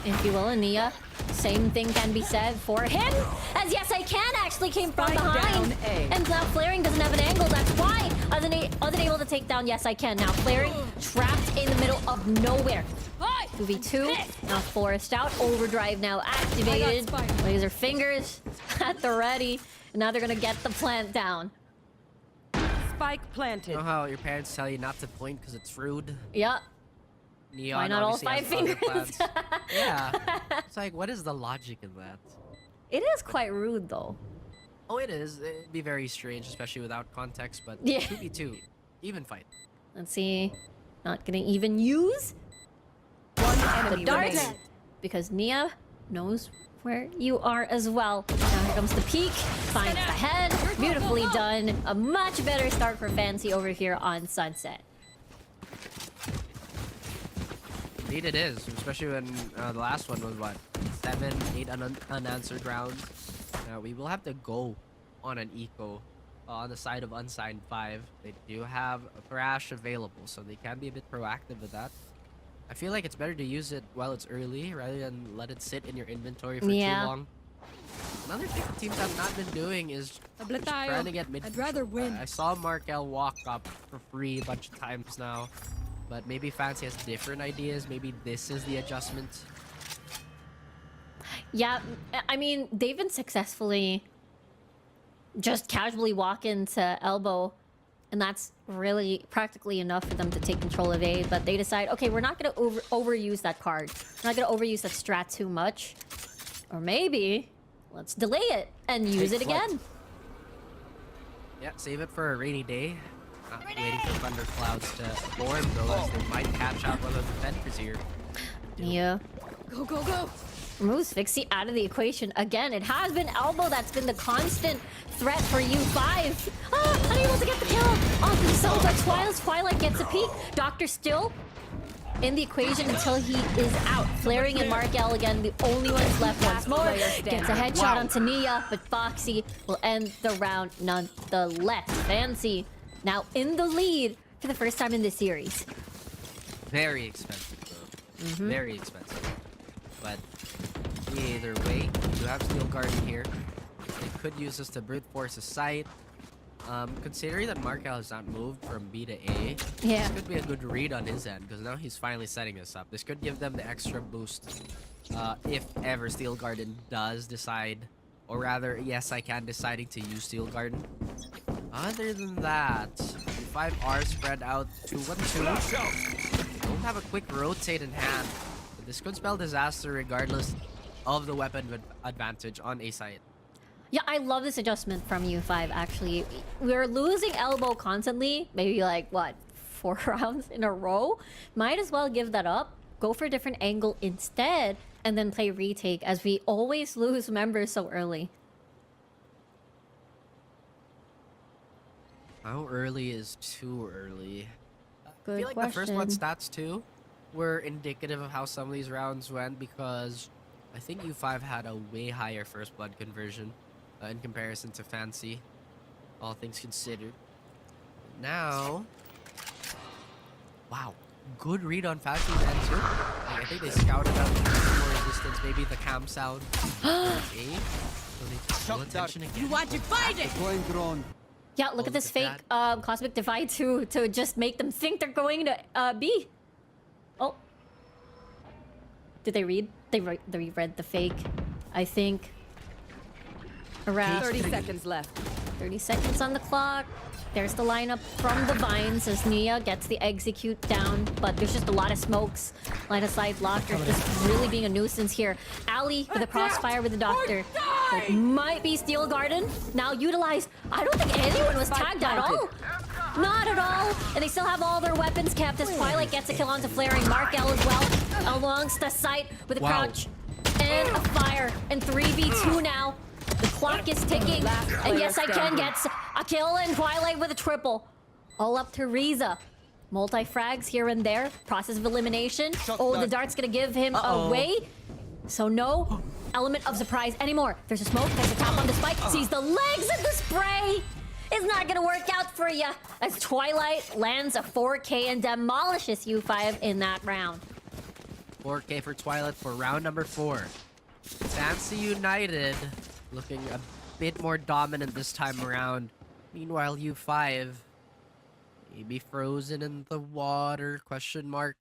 if you will. And Nia, same thing can be said for him. As Yes I Can actually came from Spike behind. down A. And now Flaring doesn't have an angle. That's why wasn't able to take down Yes I Can. Now Flaring trapped in the middle of nowhere. 2v2. Now Forest out. Overdrive now activated. Laser fingers at the ready. And now they're gonna get the plant down. Spike planted. You know how your parents tell you not to point because it's rude? Yeah. Neon Why not all obviously has 5 other fingers? plans. Yeah. It's like, what is the logic in that? It is quite rude though. Oh, it is. It'd be very strange, especially without context, but Yeah. 2v2, even fight. Let's see. Not gonna even use One the enemy darts remaining. because Nia knows where you are as well. Now here comes the peak. Finds the head. Beautifully done. A much better start for Fancy over here on Sunset. Indeed it is, especially when the last one was what, 7, 8 unanswered rounds. Now we will have to go on an eco on the side of unsigned 5. They do have a crash available, so they can be a bit proactive with that. I feel like it's better to use it while it's early rather than let it sit in your inventory for too long. Another thing the teams have not been doing is just trying to get mid. I'd rather win. I saw Markel walk up for free a bunch of times now. But maybe Fancy has different ideas. Maybe this is the adjustment. Yeah, I mean, they've been successfully just casually walk into elbow, and that's really practically enough for them to take control of A. But they decide, okay, we're not going to overuse that card. We're not going to overuse that strat too much. Or maybe let's delay it and use it again. Yeah, save it for a rainy day. Not waiting for thunderclouds to form, though, as they might catch up with the defenders here. Yeah. Go, go, go. Removes Fixie out of the equation. Again, it has been elbow that's been the constant threat for U5. Unable to get the kill off himself, but Twilight gets a peek. Doctor still in the equation until he is out. Flaring and Markel again, the only ones left once more. Gets a headshot onto Nia, but Foxy will end the round nonetheless. Fancy now in the lead for the first time in this series. Very expensive, though. Very expensive. But either way, we do have Steel Garden here. They could use this to brute force a site. Considering that Markel has not moved from B to A, Yeah. this could be a good read on his end, because now he's finally setting this up. This could give them the extra boost if ever Steel Garden does decide, or rather, yes, I can deciding to use Steel Garden. Other than that, 5 are spread out 2-1-2. Don't have a quick rotate in hand. But this could spell disaster regardless of the weapon advantage on A side. Yeah, I love this adjustment from U5, actually. We're losing elbow constantly, maybe like, what, 4 rounds in a row? Might as well give that up, go for a different angle instead, and then play retake, as we always lose members so early. How early is too early? Good I feel like question. the first one stats too were indicative of how some of these rounds went, because I think U5 had a way higher first blood conversion in comparison to Fancy, all things considered. Now, wow, good read on Fancy's end too. Like, I think they scouted out more resistance, maybe the cam sound. So they took full attention again. You want to fight it? Going drone. Yeah, look Oh, at this look fake at that. Cosmic Divide to just make them think they're going to B. Oh. Did they read? They read the fake, I think. Around 30 seconds left. 30 seconds on the clock. There's the lineup from the Vines as Nia gets the execute down, but there's just a lot of smokes. Line of sight blocker just really being a nuisance here. Ali with a crossfire with the Doctor. It might be Steel Garden. Now utilized. I don't think anyone was tagged at all. Not at all. And they still have all their weapons kept as Twilight gets a kill onto Flaring. Markel as well. Alongs the site with a crouch. And a fire. And 3v2 now. The clock is ticking. And yes, I can get a kill and Twilight with a triple. All up to Riza. Multi-frags here and there. Process of elimination. Oh, the dart's gonna give him away. So no element of surprise anymore. There's a smoke, there's a tap on the spike. Sees the legs of the spray. It's not gonna work out for you as Twilight lands a 4K and demolishes U5 in that round. 4K for Twilight for round number 4. Fancy United looking a bit more dominant this time around. Meanwhile, U5 maybe frozen in the water, question mark.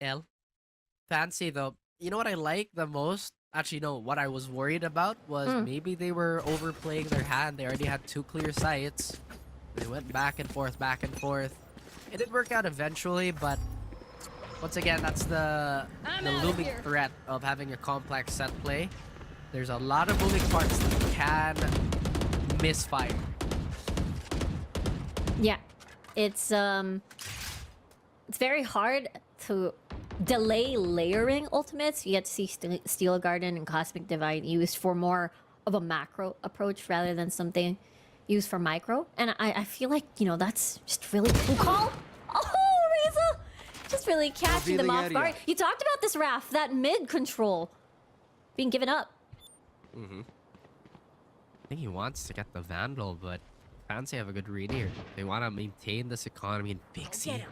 L. Fancy though, you know what I like the most? Actually, no, what I was worried about was maybe they were overplaying their hand. They already had 2 clear sights. They went back and forth, back and forth. It did work out eventually, but once again, that's the looming threat of having a complex set play. There's a lot of moving parts that can misfire. Yeah, it's very hard to delay layering ultimates. You get to see Steel Garden and Cosmic Divide used for more of a macro approach rather than something used for micro. And I feel like, you know, that's just really cool call. Oh, Riza! Just really catching them off guard. You talked about this, Raph, that mid control being given up. I think he wants to get the Vandal, but Fancy have a good read here. They want to maintain this economy in Pixie.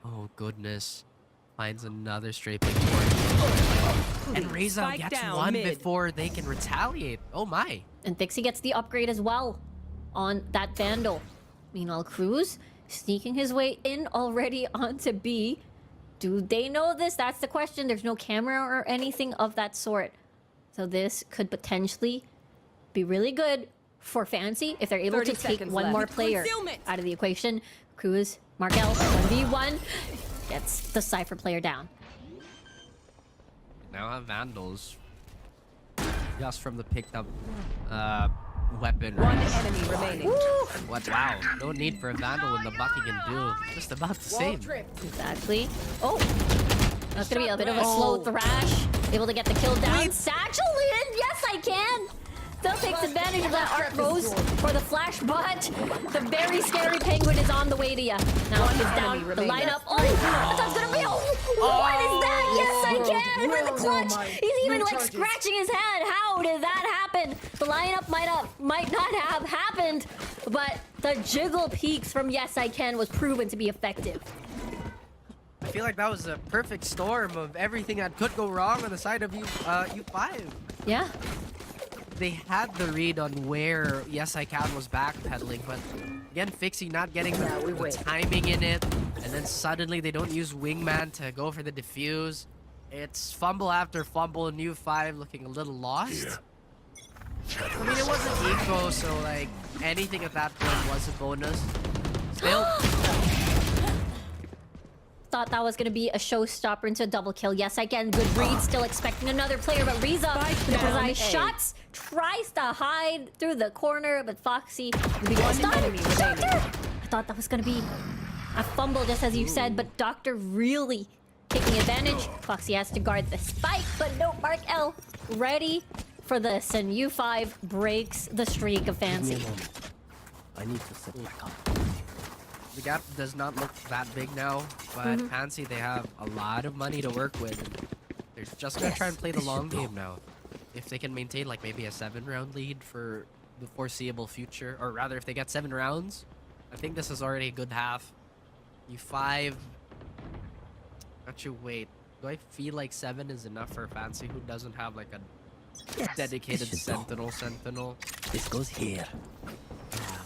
Oh, goodness. Finds another straight pick for and Reza gets one before they can retaliate. Oh, my. And Pixie gets the upgrade as well on that Vandal. Meanwhile, Cruz sneaking his way in already onto B. Do they know this? That's the question. There's no camera or anything of that sort. So this could potentially be really good for Fancy if they're able to take one more player out of the equation. Cruz, Markel, 1v1, gets the Cypher player down. Now have Vandals just from the picked up weapon. One enemy remaining. What? Wow. No need for a Vandal when the Bucky can do just about the same. Exactly. Oh, that's gonna be a bit of a slow thrash. Able to get the kill down. Satchel in. Yes, I can. Still takes advantage of that arc rose for the flash, but the very scary penguin is on the way to you. Now he's down. The lineup. Oh, that's gonna be. Oh, what is that? Yes, I can with the clutch. He's even like scratching his head. How did that happen? The lineup might not have happened, but the jiggle peaks from Yes I Can was proven to be effective. I feel like that was a perfect storm of everything that could go wrong on the side of U5. Yeah. They had the read on where Yes I Can was backpedaling, but again, Fixie not getting the timing in it, and then suddenly they don't use Wingman to go for the defuse. It's fumble after fumble, and U5 looking a little lost. I mean, it wasn't eco, so like anything at that point was a bonus. Still. Thought that was gonna be a showstopper into a double kill. Yes, again, good read. Still expecting another player, but Riza with the precise shots tries to hide through the corner, but Foxy Doctor! I thought that was gonna be a fumble, just as you said, but Doctor really taking advantage. Foxy has to guard the spike, but no, Mark L ready for this, and U5 breaks the streak of Fancy. I need to set back up. The gap does not look that big now, but Fancy, they have a lot of money to work with. They're just gonna try and play the long game now. If they can maintain like maybe a 7-round lead for the foreseeable future, or rather if they get 7 rounds, I think this is already a good half. U5, actually wait, do I feel like 7 is enough for Fancy who doesn't have like a dedicated sentinel? This goes here.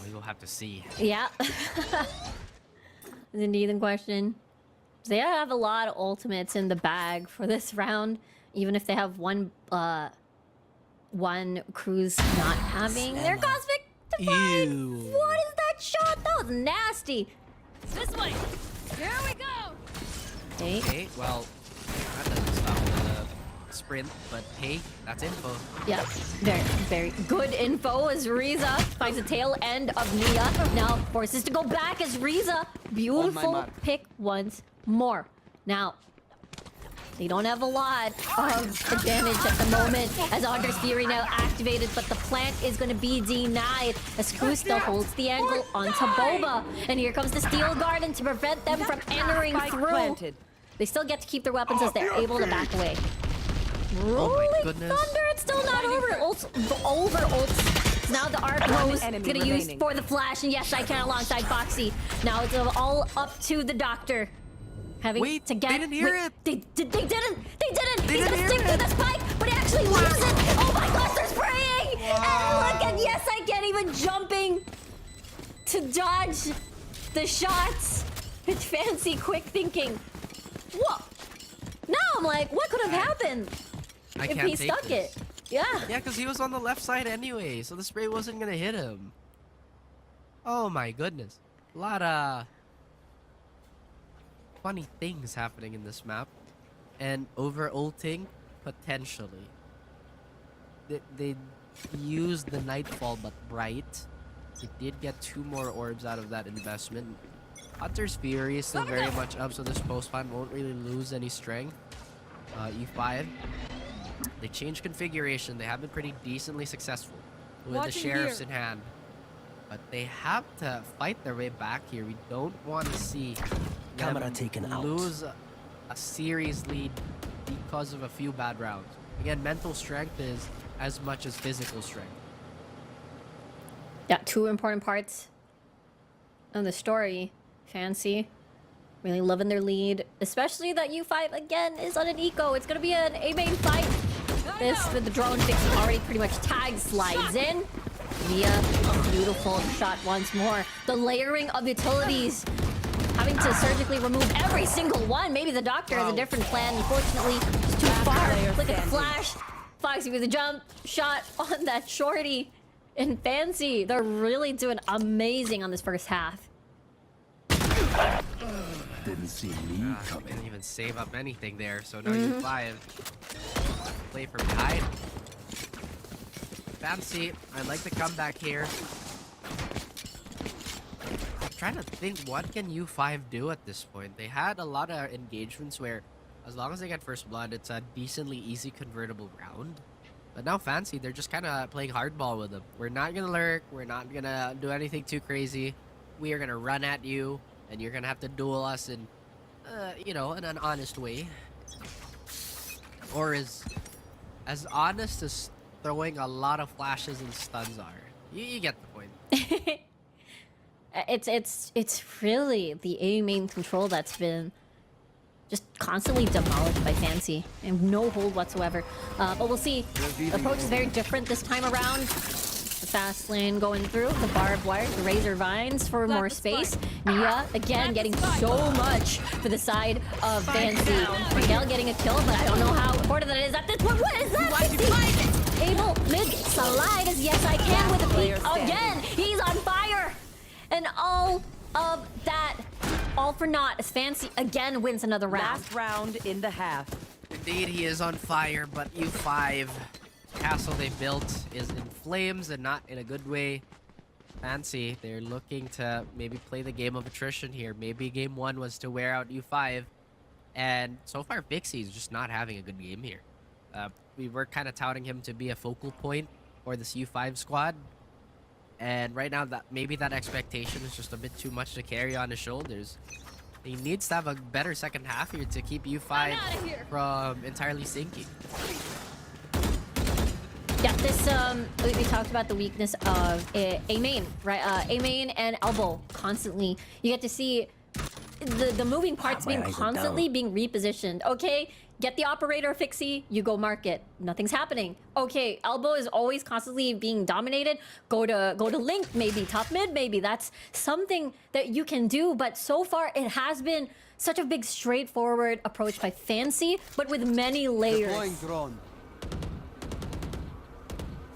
We will have to see. Yeah. Is indeed the question. They have a lot of ultimates in the bag for this round, even if they have one Cruz not having their Cosmic Divide. Ew. What is that shot? That was nasty. This way. Here we go. Okay. Okay, well, that doesn't stop the sprint, but hey, that's info. Yeah, very good info as Riza finds the tail end of Nia. Now forces to go back as Riza. Beautiful pick once more. Now, they don't have a lot of advantage at the moment as Augur's Fury now activated, but the plant is going to be denied as Cruz still holds the angle onto Boba. And here comes the Steel Garden to prevent them from entering through. They still get to keep their weapons as they're able to back away. Rolling Thunder, it's still not over. Over ults. Now the Arc Rose gonna use for the flash, and Yes I Can alongside Foxy. Now it's all up to the Doctor. Having to get. They didn't hear it. They didn't. He's gonna stick to the spike, but he actually leaves it. Oh my gosh, they're spraying! And look at Yes I Can even jumping to dodge the shots. It's Fancy quick thinking. Whoa! Now I'm like, what could have happened if he stuck it? Yeah. Yeah, because he was on the left side anyway, so the spray wasn't gonna hit him. Oh my goodness. A lot of funny things happening in this map. And over ulting, potentially. They used the Nightfall, but bright. They did get 2 more orbs out of that investment. Hunter's Fury is still very much up, so this post plant won't really lose any strength. E5. They changed configuration. They have been pretty decently successful with the Watching sheriffs here. in hand. But they have to fight their way back here. We don't want to see Camera them taken out. lose a series lead because of a few bad rounds. Again, mental strength is as much as physical strength. Yeah, two important parts of the story. Fancy. Really loving their lead. Especially that U5, again, is on an eco. It's going to be an A main fight. This, with the drone fixing already pretty much tagged, slides in. Mia, beautiful shot once more. The layering of utilities. Having to surgically remove every single one. Maybe the doctor has a different plan. Unfortunately, it's too far. Look at the flash. Foxy with a jump shot on that shorty. And Fancy, they're really doing amazing on this first half. Didn't see me They coming. didn't even save up anything there, so now U5 play from behind. Fancy, I like the comeback here. I'm trying to think, what can U5 do at this point? They had a lot of engagements where, as long as they get first blood, it's a decently easy convertible round. But now Fancy, they're just kind of playing hardball with them. We're not gonna lurk. We're not gonna do anything too crazy. We are gonna run at you, and you're gonna have to duel us in, you know, in an honest way, or as honest as throwing a lot of flashes and stuns are. You get the point. It's really the A main control that's been just constantly demolished by Fancy and no hold whatsoever. But we'll see. The approach is very different this time around. The fast lane going through, the barbed wire, the razor vines for more space. Mia again getting so much for the side of Fancy. Miguel getting a kill, but I don't know how important that is at this point. What is that? Able mid slide as yes I can with a peek again. He's on fire, and all of that, all for naught as Fancy again wins another round. Last round in the half. Indeed, he is on fire, but U5 castle they built is in flames and not in a good way. Fancy, they're looking to maybe play the game of attrition here. Maybe game one was to wear out U5, and so far Pixie's just not having a good game here. We were kind of touting him to be a focal point for this U5 squad, and right now that maybe that expectation is just a bit too much to carry on his shoulders. He needs to have a better second half here to keep U5 from entirely sinking. Yeah, this we talked about the weakness of A main, right? A main and elbow constantly. You get to see the moving parts My being eyes are constantly down. being repositioned. Okay, get the operator Fixie, you go market. Nothing's happening. Okay, elbow is always constantly being dominated. Go to link, maybe top mid, maybe that's something that you can do. But so far, it has been such a big straightforward approach by Fancy, but with many layers. drone.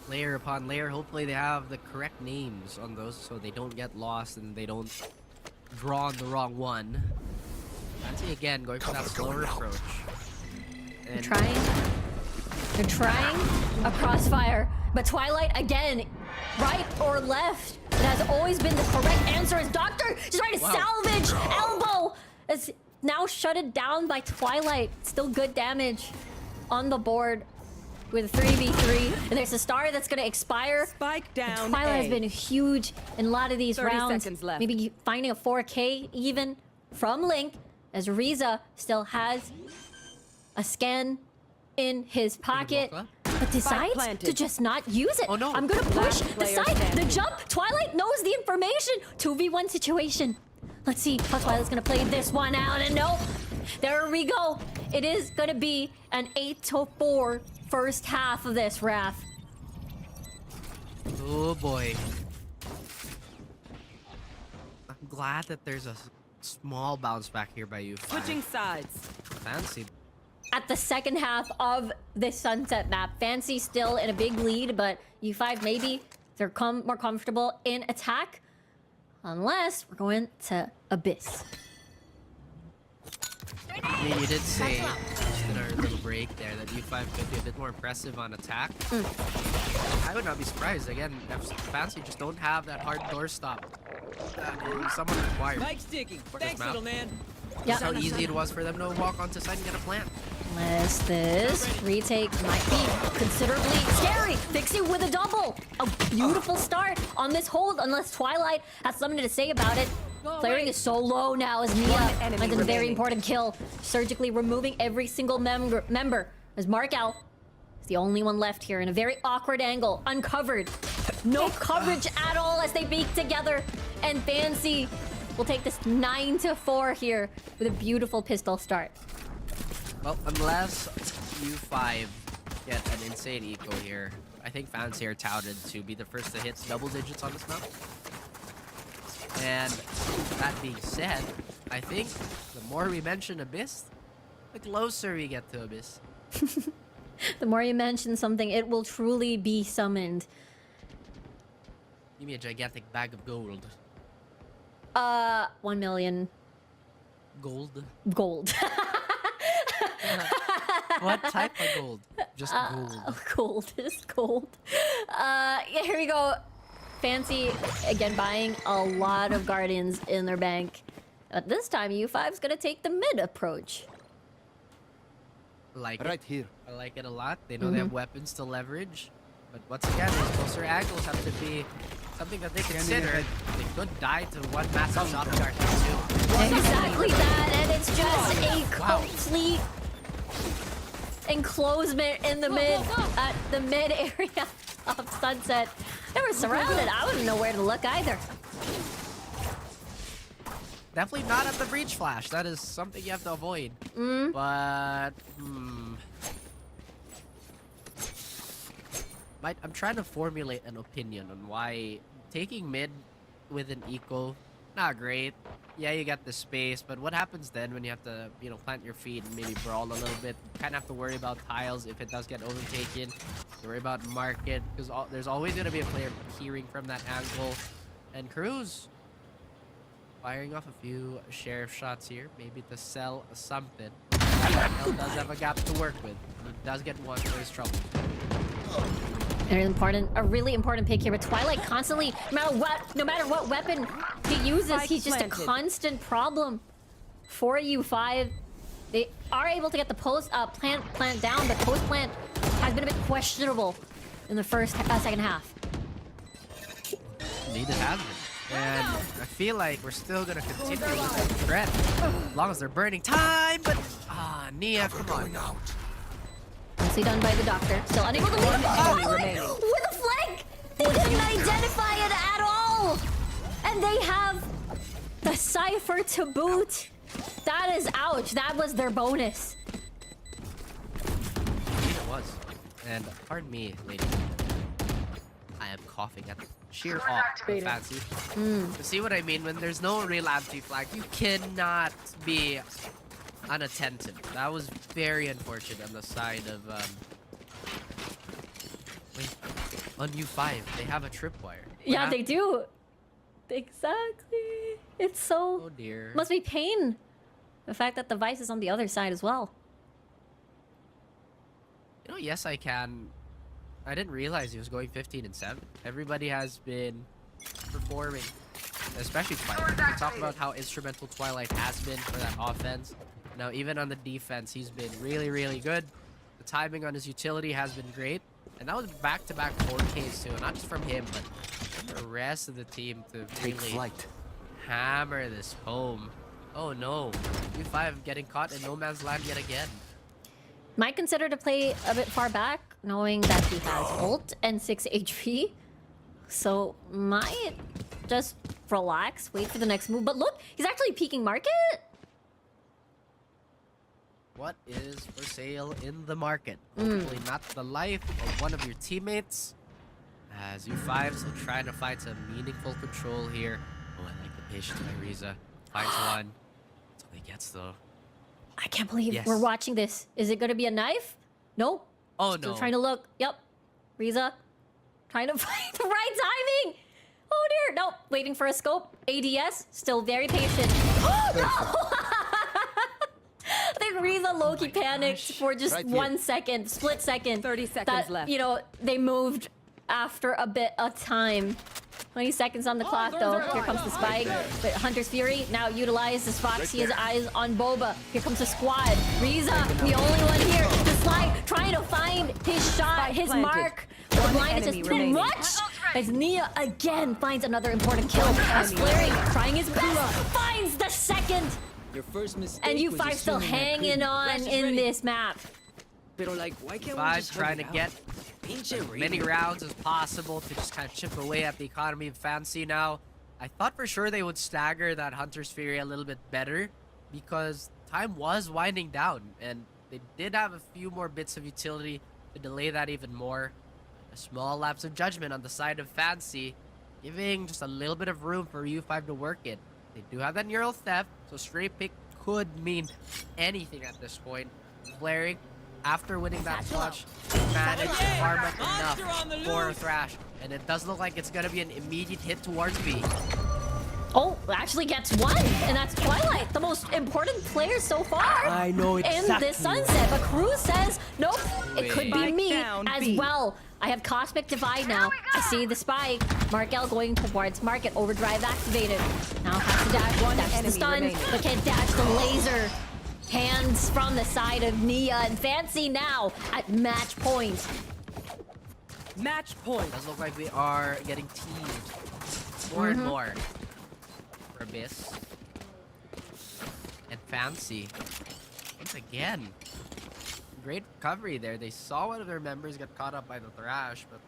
Layer upon layer, hopefully they have the correct names on those so they don't get lost and they don't draw on the wrong one. Fancy again going for that slower approach. And They're trying a crossfire, but Twilight again, right or left? It has always been the correct answer. As Doctor just trying to salvage elbow, is now shut it down by Twilight. Still good damage on the board with 3v3, and there's a star that's gonna expire. Spike down. Twilight has A. been huge in a lot of these 30 rounds. seconds left. Maybe finding a 4K even from Link, as Riza still has a scan in his pocket, but decides planted. to just not use it. Oh, no. I'm gonna push Last the player side, the standing. jump. Twilight knows the information. 2v1 situation. Let's see how Twilight's gonna play this one out, and nope. There we go. It is gonna be an 8-4 first half of this, Raph. oh boy. I'm glad that there's a small bounce back here by U5. Switching sides. Fancy. At the second half of this Sunset map, Fancy still in a big lead, but U5 maybe they're more comfortable in attack. Unless we're going to Abyss. I mean, you did say just in our little break there that U5 could be a bit more impressive on attack. I would not be surprised. Again, Fancy just don't have that hard door stop Someone required. Mike's digging. This Thanks, map. little man. Yeah. That's how easy it was for them to walk onto site and get a plant. Unless this retake might be considerably scary. Fixie with a double. A beautiful start on this hold, unless Twilight has something to say about it. Flaring is so low now as Mia enemy finds a very remaining. important kill. Surgically removing every single member as Markout is the only one left here in a very awkward angle. Uncovered. No coverage at all as they beak together. And Fancy will take this 9-4 here with a beautiful pistol start. Well, unless U5 get an insane eco here, I think Fancy are touted to be the first to hit double digits on this map. And that being said, I think the more we mention Abyss, the closer we get to Abyss. The more you mention something, it will truly be summoned. Give me a gigantic bag of gold. 1 million Gold? gold. What type of gold? Just gold. Gold is gold. Yeah, here we go. Fancy, again, buying a lot of Guardians in their bank. But this time, U5's gonna take the mid approach. Like Right it. here. I like it a lot. They know they have weapons to leverage. But once again, these closer angles have to be something that they consider. They could die to one massive shot of dark too. Exactly that, and it's just a complete enclosement in the mid area of Sunset. They were surrounded. I wouldn't know where to look either. Definitely not at the breach flash. That is something you have to avoid. But I'm trying to formulate an opinion on why taking mid with an eco, not great. Yeah, you got the space, but what happens then when you have to, plant your feet and maybe brawl a little bit? Kind of have to worry about tiles if it does get overtaken. Worry about market because there's always gonna be a player peering from that angle. And Cruz firing off a few sheriff shots here, maybe to sell something. L does have a gap to work with. He does get one for his trouble. A really important pick here, but Twilight constantly, no matter what weapon he uses, Spike he's just a planted. constant problem for U5. They are able to get the post plant down, but post plant has been a bit questionable in the second half. Indeed it has been. And I feel like we're still gonna continue with the threat as long as they're burning time, but Nia, come on. Nicely done by the doctor. Still unable to lead him. With a flank! They didn't identify it at all! And they have the Cypher to boot. That is ouch. That was their bonus. Indeed it was. And pardon me, ladies. I am coughing at the sheer awe of Fancy. You see what I mean? When there's no real anti-flag, you cannot be unattentive. That was very unfortunate on the side of on U5. They have a tripwire. Yeah, they do. Exactly. It's so... Oh dear. Must be pain. The fact that the Vice is on the other side as well. Yes I can. I didn't realize he was going 15-7. Everybody has been performing, especially Twilight. We talked about how instrumental Twilight has been for that offense. Now, even on the defense, he's been really, really good. The timing on his utility has been great. And that was back-to-back 4Ks, too. Not just from him, but from the rest of the team to Take really flight. hammer this home. Oh, no. U5 getting caught in no man's land yet again. Might consider to play a bit far back, knowing that he has ult and 6 HP. So, might just relax, wait for the next move. But look, he's actually peeking market. What is for sale in the market? Hopefully not the life of one of your teammates. As U5's trying to find some meaningful control here. Oh, I like the patience by Riza. Finds one. That's all he gets, though. I can't believe Yes. we're watching this. Is it gonna be a knife? Nope. Oh, Still no. trying to look. Yep. Riza. Trying to find the right timing. Oh dear. Nope. Waiting for a scope. ADS. Still very patient. Oh no! I think Riza low-key panicked for just Right here. 1 second. Split second. 30 seconds that, left. They moved after a bit of time. 20 seconds on the clock, though. Here comes the spike. But Hunter's Fury now utilizes Foxy. His eyes on Boba. Here comes the squad. Riza, the only one here. The slide, trying to find his shot, his mark. But the blind is just too much. As Nia again finds another important kill. As Flaring, trying his best, finds the second. Your first mistake And was U5 still assuming that hanging Queen on Flash is in ready. this map. Pero like, why can't we Five just trying to hold it get out? Pinche as many Raven. rounds as possible to just kind of chip away at the economy of Fancy now. I thought for sure they would stagger that Hunter's Fury a little bit better because time was winding down and they did have a few more bits of utility to delay that even more. A small lapse of judgment on the side of Fancy, giving just a little bit of room for U5 to work it. They do have that neural theft, so straight pick could mean anything at this point. Flaring, after winning that clutch, managed to farm up enough for a Thrash, and it does look like it's gonna be an immediate hit towards B. Oh, actually gets one, and that's Twilight, the most important player so far. I know in exactly this sunset, but Cruz says, nope, it could be Spike me down, as B. well. I have Cosmic Divide now. I see the spike. Markel going towards Market. Overdrive activated. Now has to dash. One Dash the enemy stun, remaining. but can't dash the laser. Hands from the side of Nia and Fancy now at match point. Match point. Does look like we are getting teamed more and more. For Abyss. And Fancy. Once again. Great recovery there. They saw one of their members get caught up by the Thrash, but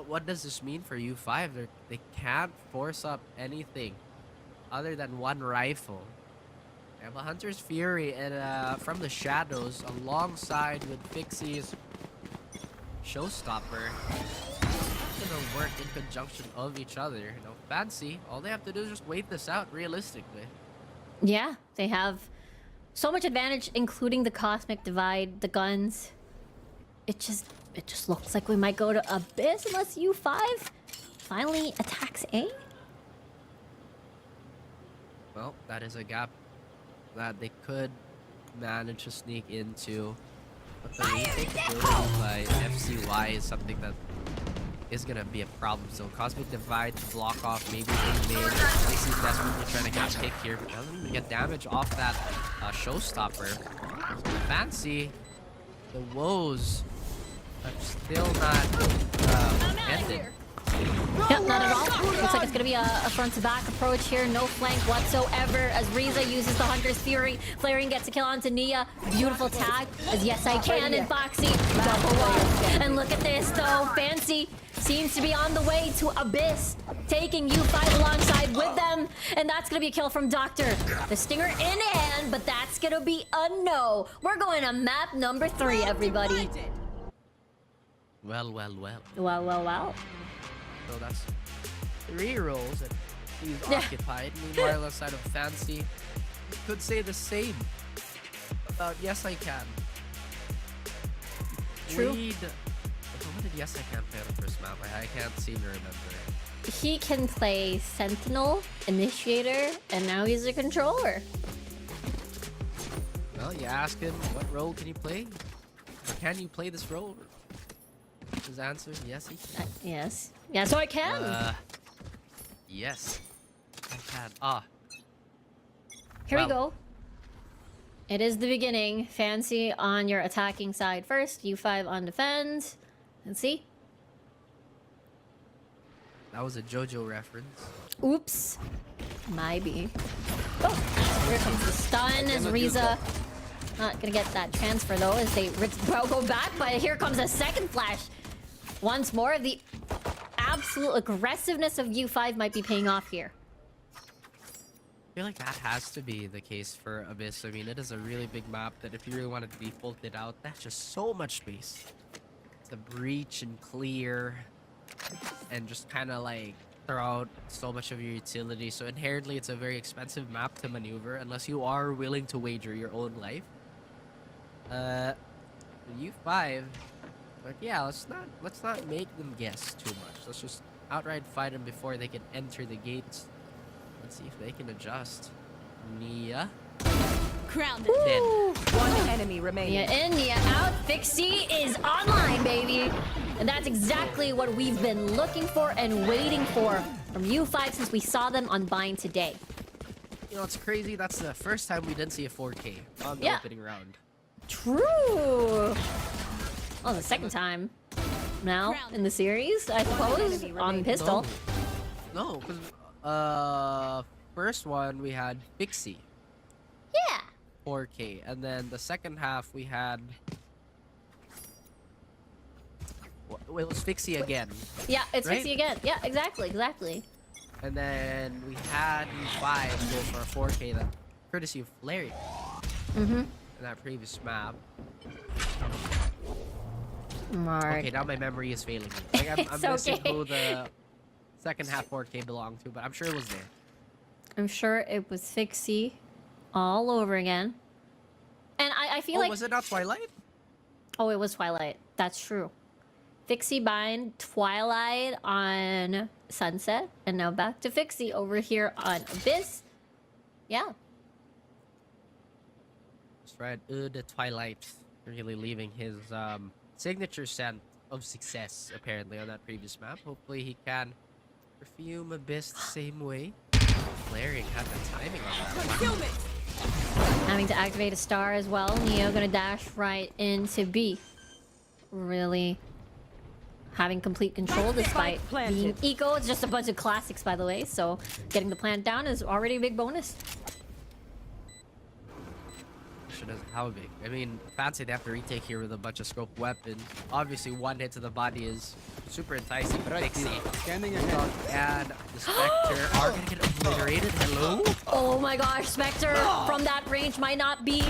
what does this mean for U5? They can't force up anything other than one rifle. They have a Hunter's Fury and from the shadows alongside with Fixie's Showstopper. It's gonna work in conjunction of each other. You know, Fancy, all they have to do is just wait this out realistically. Yeah, they have so much advantage, including the Cosmic Divide, the guns. It just looks like we might go to Abyss unless U5 finally attacks A. Well, that is a gap that they could manage to sneak into. But the retake ability by FCY is something that is gonna be a problem. So Cosmic Divide to block off maybe in mid. Dixie's desperately trying to get pick here, but doesn't even get damage off that Showstopper. Fancy, the woes have still not ended. Yep, not at all. Looks like it's gonna be a front-to-back approach here. No flank whatsoever as Riza uses the Hunter's Fury. Flaring gets a kill onto Nia. Beautiful tag as Yes I Can and Foxy double up. And look at this though. Fancy seems to be on the way to Abyss, taking U5 alongside with them. And that's gonna be a kill from Doctor. The stinger in hand, but that's gonna be a no. We're going to map number 3, everybody. Well. Well. So that's 3 rolls and he's Yeah. occupied. Meanwhile, outside of Fancy, you could say the same about Yes I Can. True. What did Yes I Can play on the first map? I can't seem to remember. He can play Sentinel, Initiator, and now he's a controller. Well, you ask him what role can he play? Or can you play this role? His answer, yes, he can. Yes. Yeah, so I can. Yes. I can. Ah. Here we well. go. It is the beginning. Fancy on your attacking side first. U5 on defend. Let's see. That was a JoJo reference. Oops. Maybe. Oh, here comes the stun as Riza. Not gonna get that transfer though as they go back, but here comes a second flash. Once more, the absolute aggressiveness of U5 might be paying off here. I feel like that has to be the case for Abyss. I mean, it is a really big map that if you really wanted to be folded out, that's just so much space to breach and clear and just kind of like throw out so much of your utility. So inherently, it's a very expensive map to maneuver unless you are willing to wager your own life. U5, but yeah, let's not make them guess too much. Let's just outright fight them before they can enter the gates. Let's see if they can adjust. Nia. Grounded. Dead. One enemy remaining. Nia in, Nia out. Fixie is online, baby. And that's exactly what we've been looking for and waiting for from U5 since we saw them on Bind today. You know, it's crazy. That's the first time we didn't see a 4K on the opening round. True. Oh, the second time now in the series, I suppose, on pistol. No, because first one we had Pixie Yeah. 4K, and then the second half we had. Well, it was Pixie again, Yeah, it's Right? Pixie again. Yeah, exactly. and then we had 5 go for a 4K, that courtesy of Larry in that previous map. Mark. Okay, now my memory is failing me. Like, I'm It's missing okay. who the second half 4K belonged to, but I'm sure it was there. I'm sure it was Fixie all over again. And I feel like... Was it not Twilight? Oh, it was Twilight. That's true. Fixie Bind, Twilight on Sunset, and now back to Fixie over here on Abyss. Yeah. That's right. The Twilight really leaving his signature scent of success apparently on that previous map. Hopefully he can perfume Abyss the same way. Flaring had the timing on that one. Concealment. Having to activate a star as well. Neo gonna dash right into B. Really having complete control despite being eco. It's just a bunch of classics, by the way, so getting the plant down is already a big bonus. How big? I mean, fancy they have to retake here with a bunch of scope weapons. Obviously, one hit to the body is super enticing. Pixie Scanning ahead. and the Spectre are gonna get obliterated. Hello? Oh my gosh, Spectre from that range might not be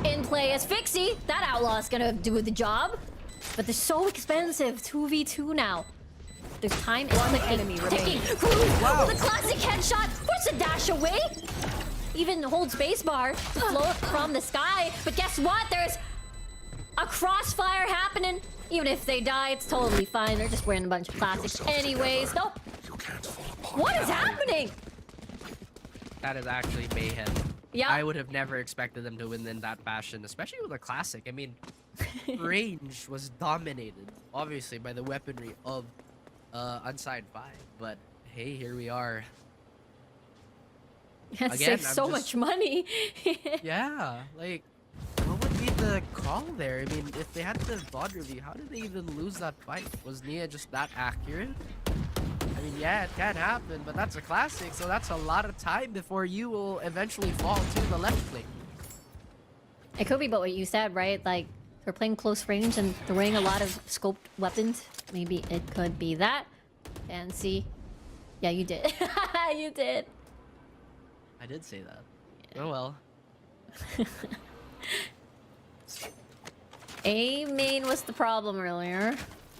in play as Fixie. That outlaw is gonna do the job. But they're so expensive. 2v2 now. There's time is ticking. Wow. The classic headshot. Puts a dash away. Even hold spacebar to float from the sky. But guess what? There's a crossfire happening. Even if they die, it's totally fine. They're just wearing a bunch of classics anyways. Nope. What is happening? That is actually mayhem. Yeah. I would have never expected them to win in that fashion, especially with a classic. I mean, range was dominated, obviously, by the weaponry of Unsigned 5. But hey, here we are. That Again, saves I'm so just- much money. Yeah, like, what would be the call there? I mean, if they had the VOD review, how did they even lose that fight? Was Nia just that accurate? I mean, yeah, it can happen, but that's a classic, so that's a lot of time before you will eventually fall to the left click. It could be about what you said, right? Like, they're playing close range and they're wearing a lot of scoped weapons. Maybe it could be that. Fancy. Yeah, you did. You did. I did say that. Oh well. A main was the problem earlier.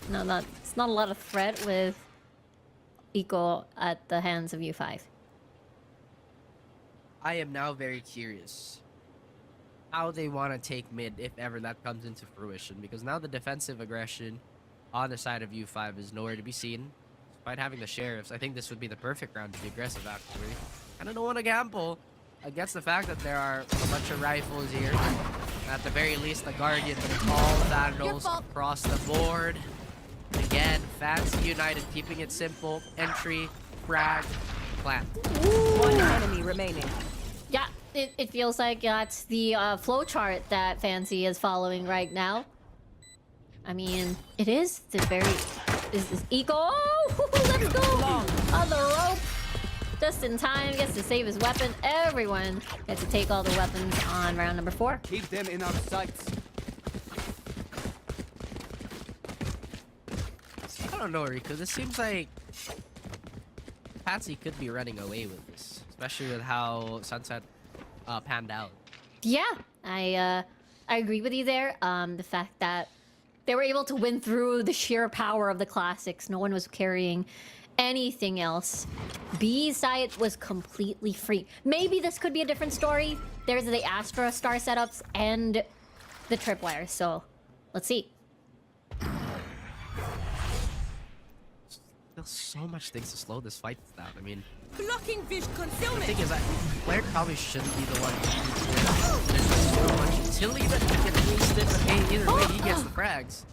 No, it's not a lot of threat with Eco at the hands of U5. I am now very curious how they want to take mid if ever that comes into fruition, because now the defensive aggression on the side of U5 is nowhere to be seen. Despite having the sheriffs, I think this would be the perfect round to be aggressive actually. I don't want to gamble against the fact that there are a bunch of rifles here. At the very least, the Guardian, but it's all Vandals across the board. Again, Fancy United keeping it simple. Entry, frag, plant. One enemy remaining. Yeah, it feels like that's the flowchart that Fancy is following right now. I mean, it is the very... Is this Eco? Oh, let's go! On the rope. Just in time, gets to save his weapon. Everyone gets to take all the weapons on round number 4. Keep them in our sights. I don't know, Rico. This seems like Patsy could be running away with this, especially with how Sunset panned out. Yeah, I agree with you there. The fact that they were able to win through the sheer power of the classics. No one was carrying anything else. B side was completely free. Maybe this could be a different story. There's the Astra star setups and the tripwire. So let's see. There's so much things to slow this fight down. I mean, Blocking vision the concealment. thing is that Blair probably shouldn't be the one to use this. There's just so much utility that he can waste it, but hey, either way, he gets the frags.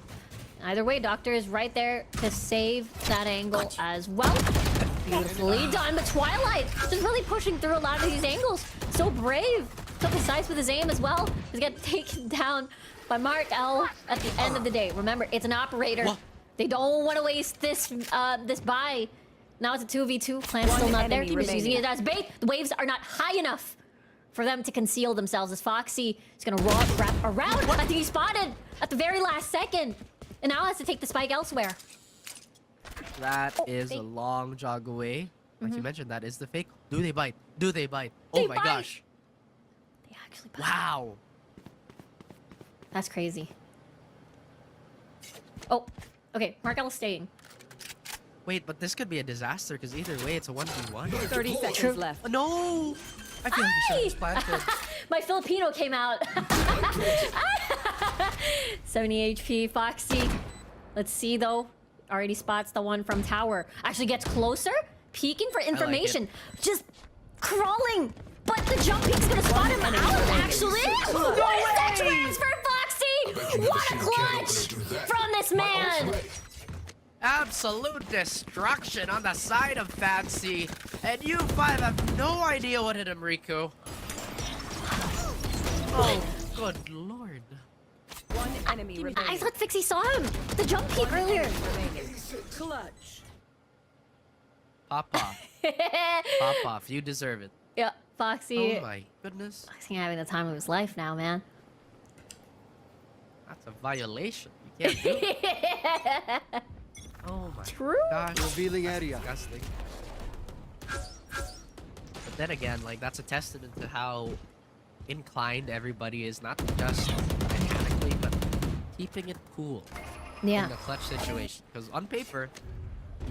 Either way, Doctor is right there to save that angle as well. Beautifully done, but Twilight just really pushing through a lot of these angles. So brave, so precise with his aim as well. He's getting taken down by Mark L at the end of the day. Remember, it's an operator. What? They don't want to waste this this buy. Now it's a 2v2. Plan's still One not there. enemy Team is using remaining. it as bait. The waves are not high enough for them to conceal themselves as Foxy is gonna wrap around. I think he spotted at the very last second. And now has to take the spike elsewhere. That Oh, is a fake. long jog away. Like you mentioned, that is the fake. Do they bite? Do they bite? They Oh my bite. gosh. They actually bite. Wow. That's crazy. Oh, okay. Markel staying. Wait, but this could be a disaster because either way, it's a 1v1. 30 seconds True. left. Oh, no! I feel like you should have just planted. My Filipino came out. 70 HP, Foxy. Let's see though. Already spots the one from tower. Actually gets closer, peeking for information. Just crawling. But the jump peek's gonna spot him out, actually. What is that transfer, Foxy? What a clutch from this man. Absolute destruction on the side of Fancy. And you five have no idea what hit him, Riku. Oh, good lord. One enemy remaining. I thought Fixie saw him. The jump peek earlier. Remaining. Clutch. Pop off. Pop off. You deserve it. Yeah, Foxy. Oh my goodness. Foxy having the time of his life now, man. That's a violation. You can't do it. Oh my True. gosh. Revealing area. Disgusting. But then again, like, that's a testament to how inclined everybody is, not just mechanically, but keeping it cool in Yeah. the clutch situation. Because on paper,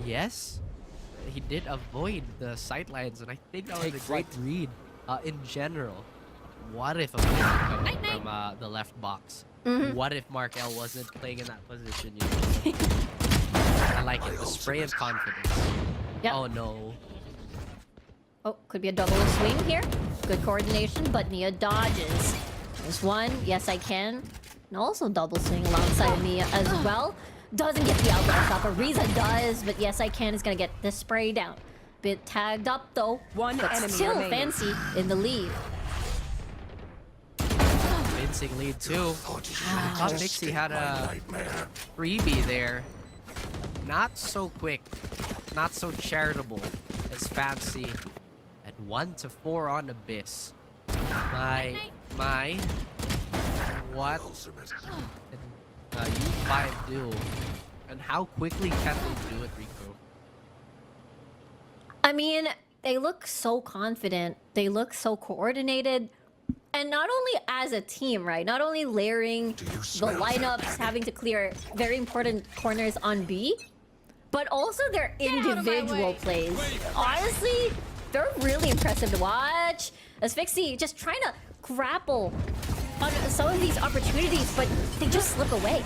yes, he did avoid the sightlines, and I think that was Take a great flight. read in general. What if a play coming from the left box? What if Mark L wasn't playing in that position? You know? I like it. The spray of confidence. Yep. Oh no. Oh, could be a double swing here. Good coordination, but Nia dodges. There's one. Yes, I can. And also double swing alongside Nia as well. Doesn't get the outlet stop. Ariza does, but yes, I can is gonna get the spray down. Bit tagged up though. One But enemy still remaining. Fancy in the lead. Convincing lead too. I thought Mixie had a freebie there. Not so quick, not so charitable as Fancy at 1-4 on Abyss. My, what can U5 do? And how quickly can they do it, Rico? I mean, they look so confident. They look so coordinated. And not only as a team, right? Not only layering the lineups, having to clear very important corners on B, but also their individual plays. Honestly, they're really impressive to watch. As Fixie just trying to grapple on some of these opportunities, but they just slip away.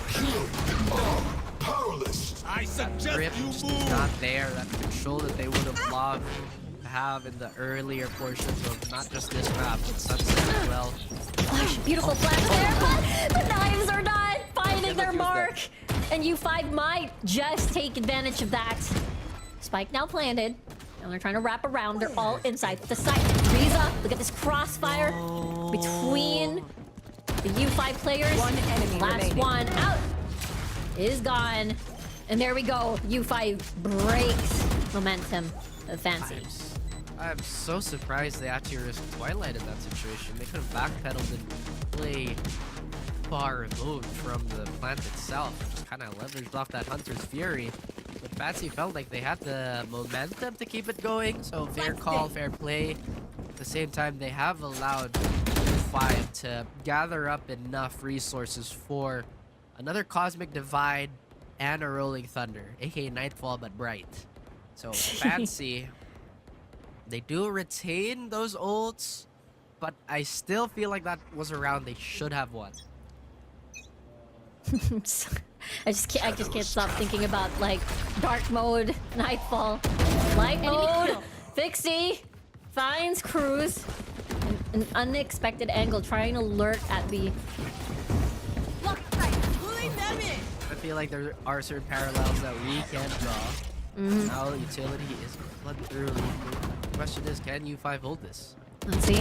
That grip just is not there. That control that they would have loved to have in the earlier portions of not just this map, but Sunset as well. Gosh, beautiful flash there, but the knives are not finding their mark. And U5 might just take advantage of that. Spike now planted. And they're trying to wrap around. They're all inside the site. Riza, look at this crossfire between the U5 players. One enemy Last remaining. one out is gone. And there we go. U5 breaks momentum of Fancy. I'm so surprised they actually risked Twilight in that situation. They could have backpedaled and play far removed from the plant itself. Just kind of leveraged off that Hunter's Fury. But Fancy felt like they had the momentum to keep it going, so fair call, fair play. At the same time, they have allowed 5 to gather up enough resources for another Cosmic Divide and a Rolling Thunder, aka Nightfall but bright. So Fancy, they do retain those ults, but I still feel like that was a round they should have won. I just can't stop thinking about like dark mode, nightfall, light mode. Fixie finds Cruz an unexpected angle, trying to lurk at the. But feel like there are certain parallels that we can draw. Now utility is flood through. The question is, can U5 hold this? Let's see.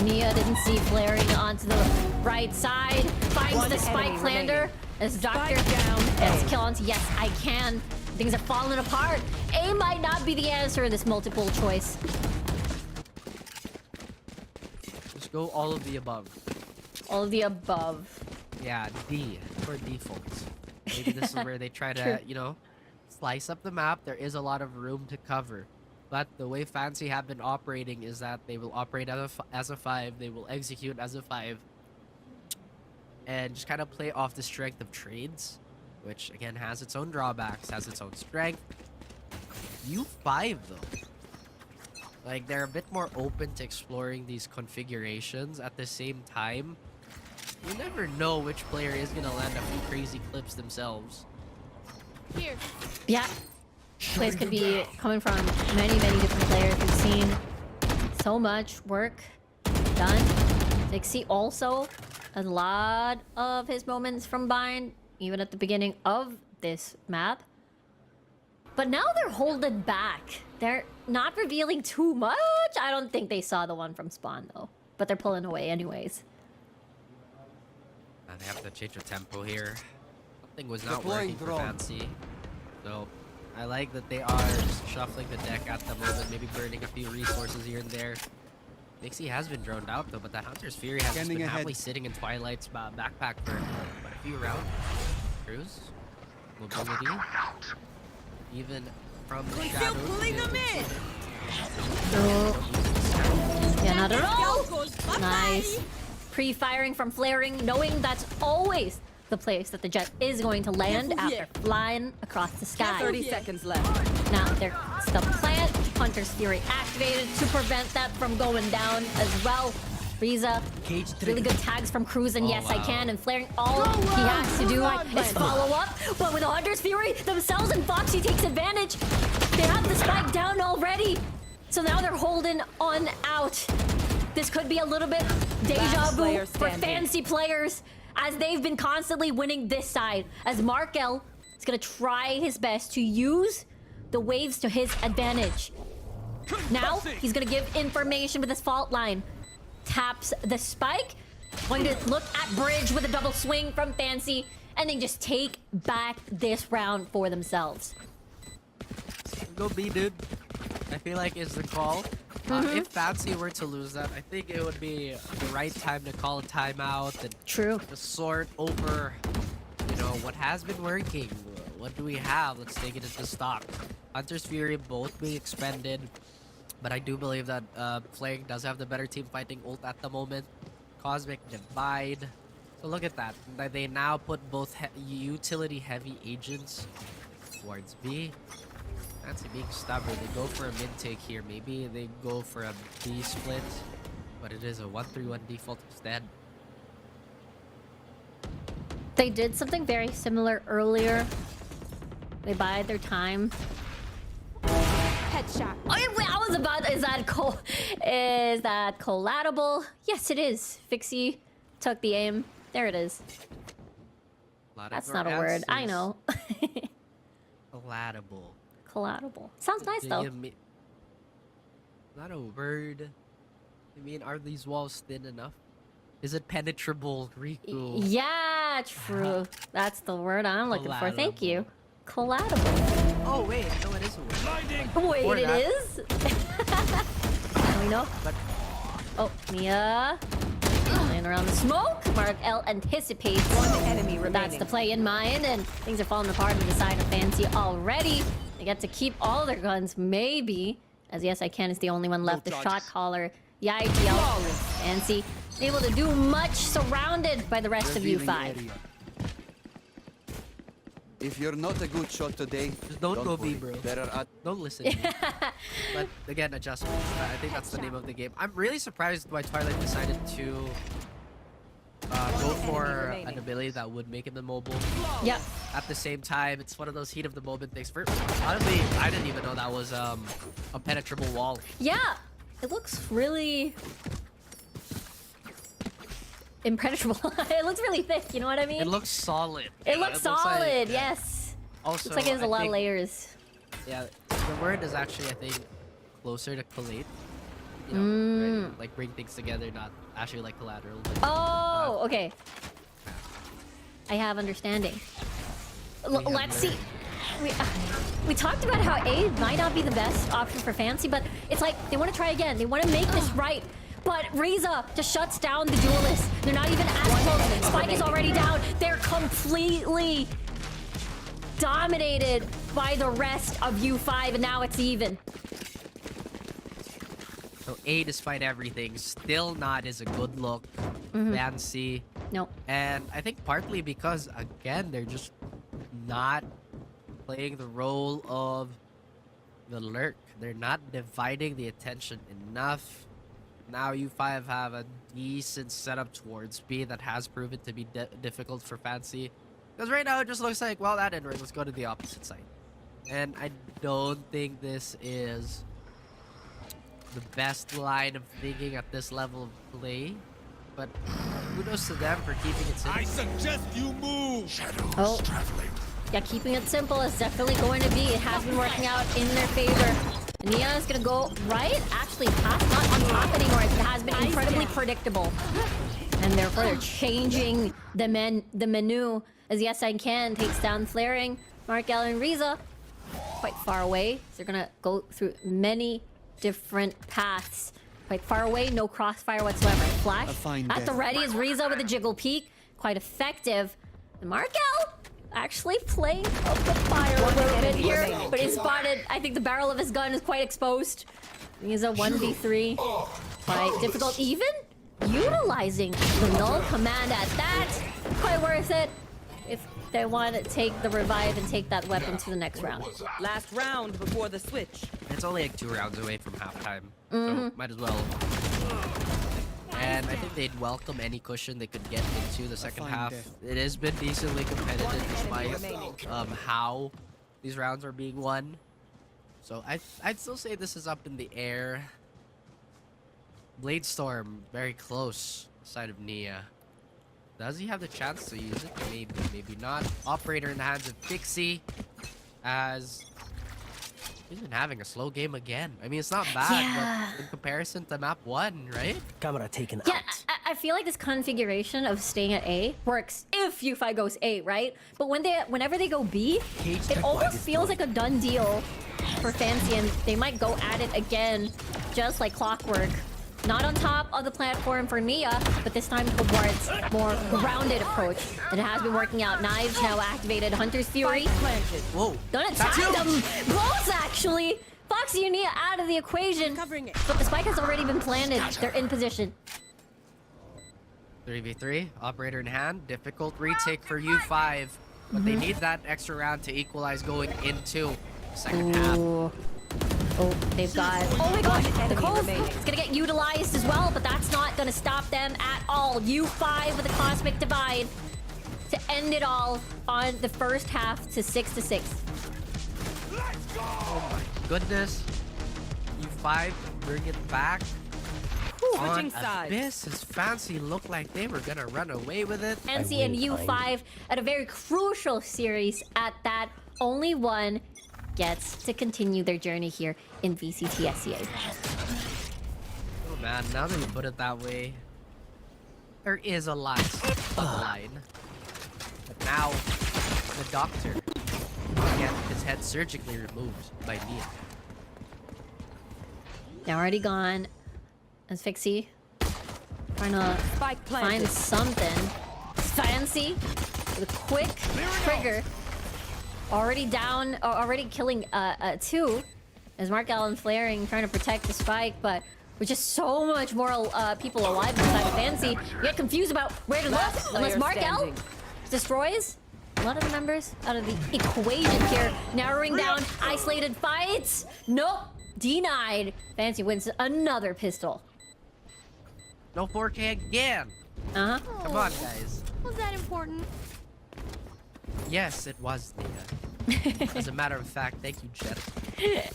Nia didn't see flaring onto the right side. Finds One the spike enemy lander. remaining. As Doctor Spike down. gets kill onto. Yes, I can. Things are falling apart. A might not be the answer in this multiple choice. Just go all of the above. All of the above. Yeah, D for default. Maybe this is where they try to, True. you know, slice up the map. There is a lot of room to cover. But the way Fancy have been operating is that they will operate as a 5. They will execute as a 5. And just kind of play off the strength of trades. Which, again, has its own drawbacks, has its own strength. U5, though. Like, they're a bit more open to exploring these configurations. At the same time, you never know which player is going to land a few crazy clips themselves. Yeah. Plays could be coming from many different players. We've seen so much work done. Dixie also, a lot of his moments from Bind, even at the beginning of this map. But now they're holding back. They're not revealing too much. I don't think they saw the one from Spawn, though. But they're pulling away anyways. They have to change the tempo here. Something was not Deploying working for drone. Fancy. So, I like that they are just shuffling the deck at the moment, maybe burning a few resources here and there. Nixie has been droned out though, but the Hunter's Fury has just Scanning been ahead. happily sitting in Twilight's backpack for quite a few rounds. Cruise, mobility, even from the shadows. pulling them in. Oh. Yeah, not at all. Nice. Pre-firing from flaring, knowing that's always the place that the jet is going to land after flying across the sky. 30 seconds left. Now there's the plant. Hunter's Fury activated to prevent that from going down as well. Frieza, Cage really trigger. good tags from Cruz, and Oh, yes, I wow. can. And flaring, all he has to do is follow up. But with the Hunter's Fury themselves, and Foxy takes advantage. They have the spike down already. So now they're holding on out. This could be a little bit deja Last vu player for standing. Fancy players, as they've been constantly winning this side. As Markel is going to try his best to use the waves to his advantage. Now, he's going to give information with his fault line. Taps the spike. Going to look at Bridge with a double swing from Fancy. And then just take back this round for themselves. Go B, dude. I feel like is the call. If Fancy were to lose that, I think it would be the right time to call a timeout and True. just sort over, you know, what has been working. What do we have? Let's take it into stock. Hunter's Fury both being expended, but I do believe that Flaring does have the better team fighting ult at the moment. Cosmic Divide. So look at that. They now put both utility heavy agents towards B. Fancy being stubborn. They go for a mid take here. Maybe they go for a B split, but it is a 1-3-1 default instead. They did something very similar earlier. They bide their time. Headshot. I was about. Is that collateral? Yes, it is. Fixie took the aim. There it is. That's not a word. I know. Palatable. Collateral. Sounds nice though. Not a word. I mean, are these walls thin enough? Is it penetrable, Riku? Yeah, true. That's the word I'm looking for. Thank you. Collateral. Oh wait, no, it is a word. Wait, Or it that. is? We know. But Oh, Mia. Playing around the smoke. Mark L anticipates. One enemy remaining. That's the play in mind, and things are falling apart on the side of Fancy already. They get to keep all their guns, maybe. As yes, I can is the only one left. The shot caller. Yeah, ITL. Fancy able to do much, surrounded by the rest of Revealing U5. area. If you're not a good shot today, Just don't go worry. B, bro. Better at don't listen to me. But again, adjustments. I think that's the name of the game. I'm really surprised why Twilight decided to go for remaining. an ability that would make him immobile. Yep. At the same time, it's one of those heat of the moment things. Honestly, I didn't even know that was a penetrable wall. Yeah. It looks really... impenetrable. It looks really thick, you know what I mean? It looks solid. It looks solid, like, yes. Also, Looks like it has a I lot of think- layers. Yeah, the word is actually, I think, closer to collate. You know, right? Like bring things together, not actually like collateral. But, Oh, okay. I have understanding. have Let's see. learned. We talked about how A might not be the best option for Fancy, but it's like they want to try again. They want to make this right. But Riza just shuts down the duelists. They're not even as close. Spike is already down. They're completely dominated by the rest of U5, and now it's even. So A, despite everything, still not is a good look. Fancy. Nope. And I think partly because, again, they're just not playing the role of the lurk. They're not dividing the attention enough. Now U5 have a decent setup towards B that has proven to be difficult for Fancy. Because right now it just looks like, well, that didn't work. Let's go to the opposite side. And I don't think this is the best line of thinking at this level of play. But kudos to them for keeping it simple. I suggest you move. Shadows Oh. traveling. Yeah, keeping it simple is definitely going to be. It has been working out in their favor. Nia is going to go right. Actually, pass not on top anymore. It has been incredibly predictable. And therefore, they're changing the menu as Yes I Can takes down Flaring. Markel and Riza quite far away. So they're going to go through many different paths. Quite far away, no crossfire whatsoever. Flash A fine at the death. ready is Riza with a jiggle peek. Quite effective. And Markel actually playing up the fire a little bit here, remaining. but he's spotted. I think the barrel of his gun is quite exposed. He's a 1v3. Quite difficult, even utilizing the null command at that. Quite worth it if they want to take the revive and take that weapon to the next round. Last round before the switch. It's only like 2 rounds away from halftime. So might as well. And I think they'd welcome any cushion they could get into the second fine half. death. It has been decently competitive despite remaining. how these rounds are being won. So I'd still say this is up in the air. Bladestorm very close side of Nia. Does he have the chance to use it? Maybe, maybe not. Operator in the hands of Pixie as he's been having a slow game again. I mean, it's not bad, Yeah. but in comparison to map 1, right? Camera taken Yeah, I feel like this configuration of staying at A works if U5 goes A, right? But whenever they go B, it almost feels like a done deal for Fancy, and they might go at it again, just like clockwork. Not on top of the platform for Nia, but this time towards more grounded approach. And it has been working out. Knives now activated. Hunter's Fury. Planted. Whoa. Gonna That's tag huge. them both, actually. Foxy and Nia out of the equation. Covering it. But the spike has already been planted. They're in position. 3v3, operator in hand. Difficult retake for U5. But they need that extra round to equalize going into the second half. Ooh. Oh, they've got... Oh my gosh, the enemy Cove remaining. is gonna get utilized as well, but that's not gonna stop them at all. U5 with a Cosmic Divide to end it all on the first half to 6-6. Oh my goodness. U5 bring it back. On Switching sides. Abyss, his Fancy looked like they were gonna run away with it. NC and U5 at a very crucial series at that. Only one gets to continue their journey here in VCT FCY. Oh man, now that you put it that way, there is a lot of the line. But now, the doctor will get his head surgically removed by Nia. They're already gone. As Fixie trying to Spike find planted. something. Fancy with a quick trigger. Already down, already killing 2. As Mark Allen flaring, trying to protect the spike, but with just so much more people alive inside of Fancy, you get confused about where to look. Last Unless player Mark L standing. destroys a lot of the members out of the equation here. Narrowing down isolated fights. Nope, denied. Fancy wins another pistol. No 4K again! Uh-huh. Come on, guys. Was that important? Yes, it was Nia. As a matter of fact, thank you, Jet.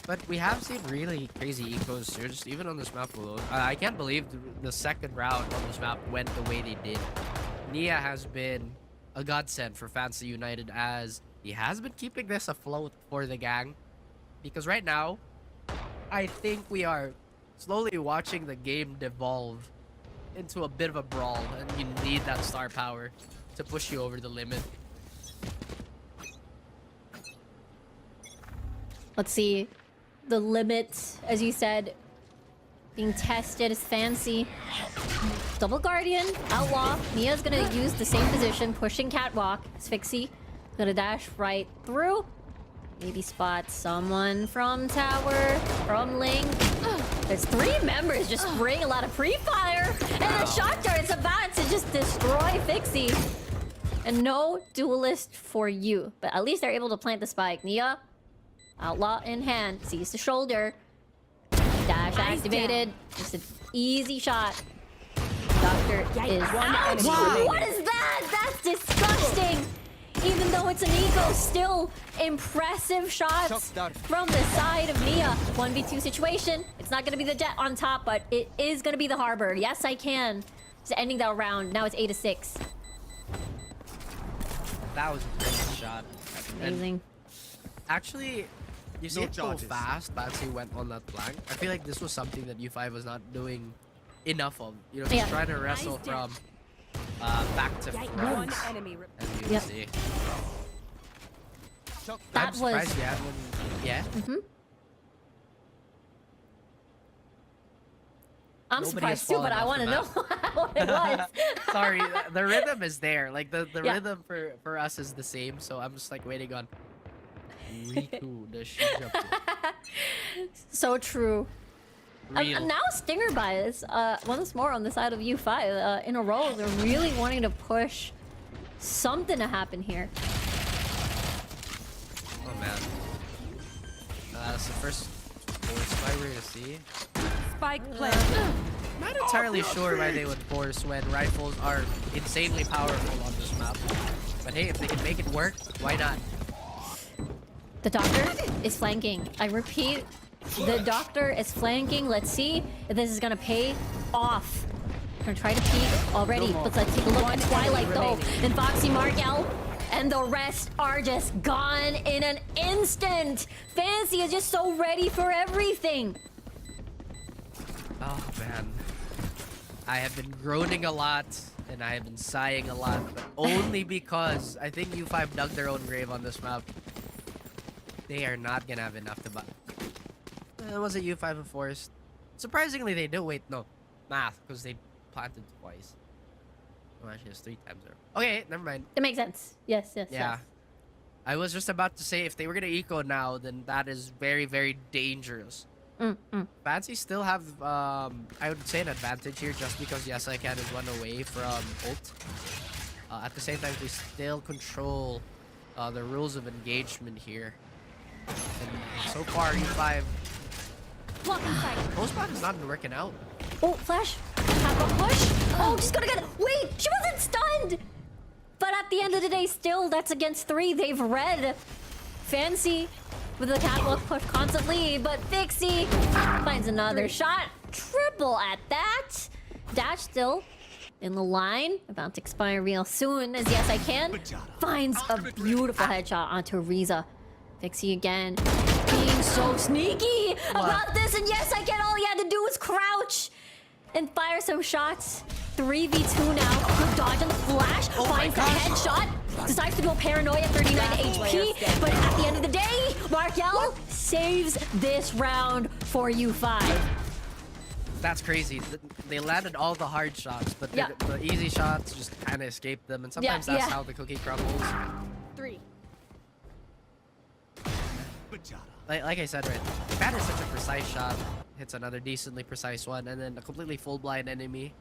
But we have seen really crazy ecos here, just even on this map alone. I can't believe the second round on this map went the way they did. Nia has been a godsend for Fancy United as he has been keeping this afloat for the gang. Because right now, I think we are slowly watching the game devolve into a bit of a brawl, and you need that star power to push you over the limit. Let's see. The limit, as you said, being tested is Fancy. Double Guardian, Outlaw. Mia's gonna use the same position, pushing Catwalk. Sphyxy gonna dash right through. Maybe spot someone from Tower, from Link. There's 3 members just spraying a lot of pre-fire. And the shot dart is about to just destroy Sphyxy. And no duelist for you. But at least they're able to plant the spike. Nia, Outlaw in hand, sees the shoulder. Dash activated. Just an easy shot. Doctor is out. What is that? That's disgusting. Even though it's an eco, still impressive shots from the side of Nia. 1v2 situation. It's not going to be the Jet on top, but it is going to be the Harbor. Yes, I can. Just ending that round. Now it's 8-6. That was a great shot. Amazing. And actually, you see it so fast. Fancy went on that flank. I feel like this was something that U5 was not doing enough of. You know, just trying to wrestle from back to front. One enemy. As you see. That I'm was... surprised you had one. Yeah? I'm Nobody has surprised too, but fallen I off want to the know what it was. Sorry, the rhythm is there. Like the rhythm for us is the same, so I'm just like waiting on Riku the Shinjuku. So true. Real. Now Stinger bias. Once more on the side of U5 in a row. They're really wanting to push something to happen here. Oh man. That's the first force fight we're gonna see. Spike planted. Not entirely sure why they would force when rifles are insanely powerful on this map. But hey, if they can make it work, why not? The Doctor is flanking. I repeat, the Doctor is flanking. Let's see if this is gonna pay off. I'm gonna try to peek already, but let's take a look at Twilight though. And Foxy Markel and the rest are just gone in an instant. Fancy is just so ready for everything. Oh man. I have been groaning a lot and I have been sighing a lot, but only because I think U5 dug their own grave on this map. They are not gonna have enough to buy. Was it U5 who forced? Surprisingly, they do. Wait, no. Math, because they planted twice. Oh, actually, it's 3 times. Okay, never mind. It makes sense. Yes, yes, Yeah. yes. I was just about to say, if they were gonna eco now, then that is very, very dangerous. Fancy still have, I would say, an advantage here just because Yes I Can is one away from ult. At the same time, they still control the rules of engagement here. And so far, U5... Post is not working out. Oh, flash. Have a push. Oh, she's gonna get... Wait, she wasn't stunned! But at the end of the day, still, that's against 3. They've read. Fancy with the catwalk push constantly, but Sphyxy finds another shot. Triple at that. Dash still in the line. About to expire real soon, as Yes I Can finds a beautiful headshot onto Riza. Sphyxy again, being so sneaky about this, and Yes I Can, all he had to do was crouch and fire some shots. 3v2 now. Good dodge on the flash. Finds the headshot. Decides to go paranoia, 39 HP. But at the end of the day, Markel saves this round for U5. That's crazy. They landed all the hard shots, but the easy shots just kind of escaped them. And sometimes that's how the cookie crumbles. 3. Like I said, right? That is such a precise shot. Hits another decently precise one, and then a completely full blind enemy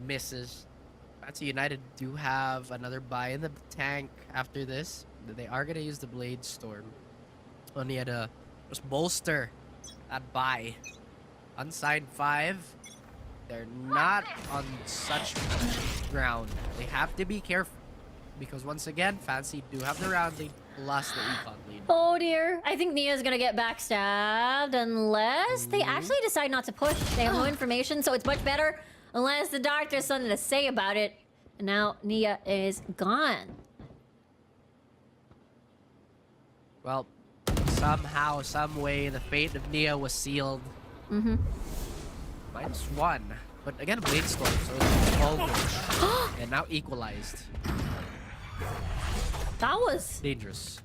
misses. Fancy United do have another buy in the tank after this. They are gonna use the Blade Storm. Only had to just bolster that buy. Unsigned 5. They're not on such ground. They have to be careful because once again, Fancy do have the round lead plus the econ lead. Oh dear. I think Nia's gonna get backstabbed unless they actually decide not to push. They have no information, so it's much better unless the doctor has something to say about it. And now Nia is gone. Well, somehow, some way, the fate of Nia was sealed. Mm-hmm. -1. But again, Blade Storm, so it's all good. And now equalized. That was Dangerous.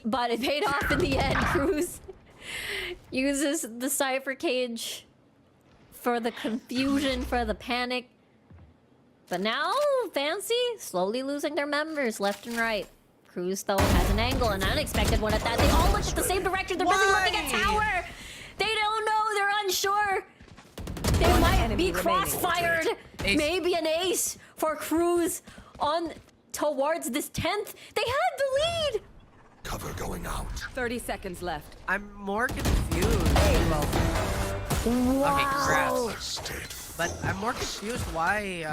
but it paid off in the end. Cruz uses the Cypher Cage for the confusion, for the panic. But now, Fancy slowly losing their members left and right. Cruz, though, has an angle, an unexpected one at that. They all look at the same direction. They're busy looking at tower. They don't know. They're unsure. They might be crossfired. Maybe an ace for Cruz on towards this 10th. They had the lead. Cover going out. 30 seconds left. I'm more confused. Well, okay, congrats. But I'm more confused why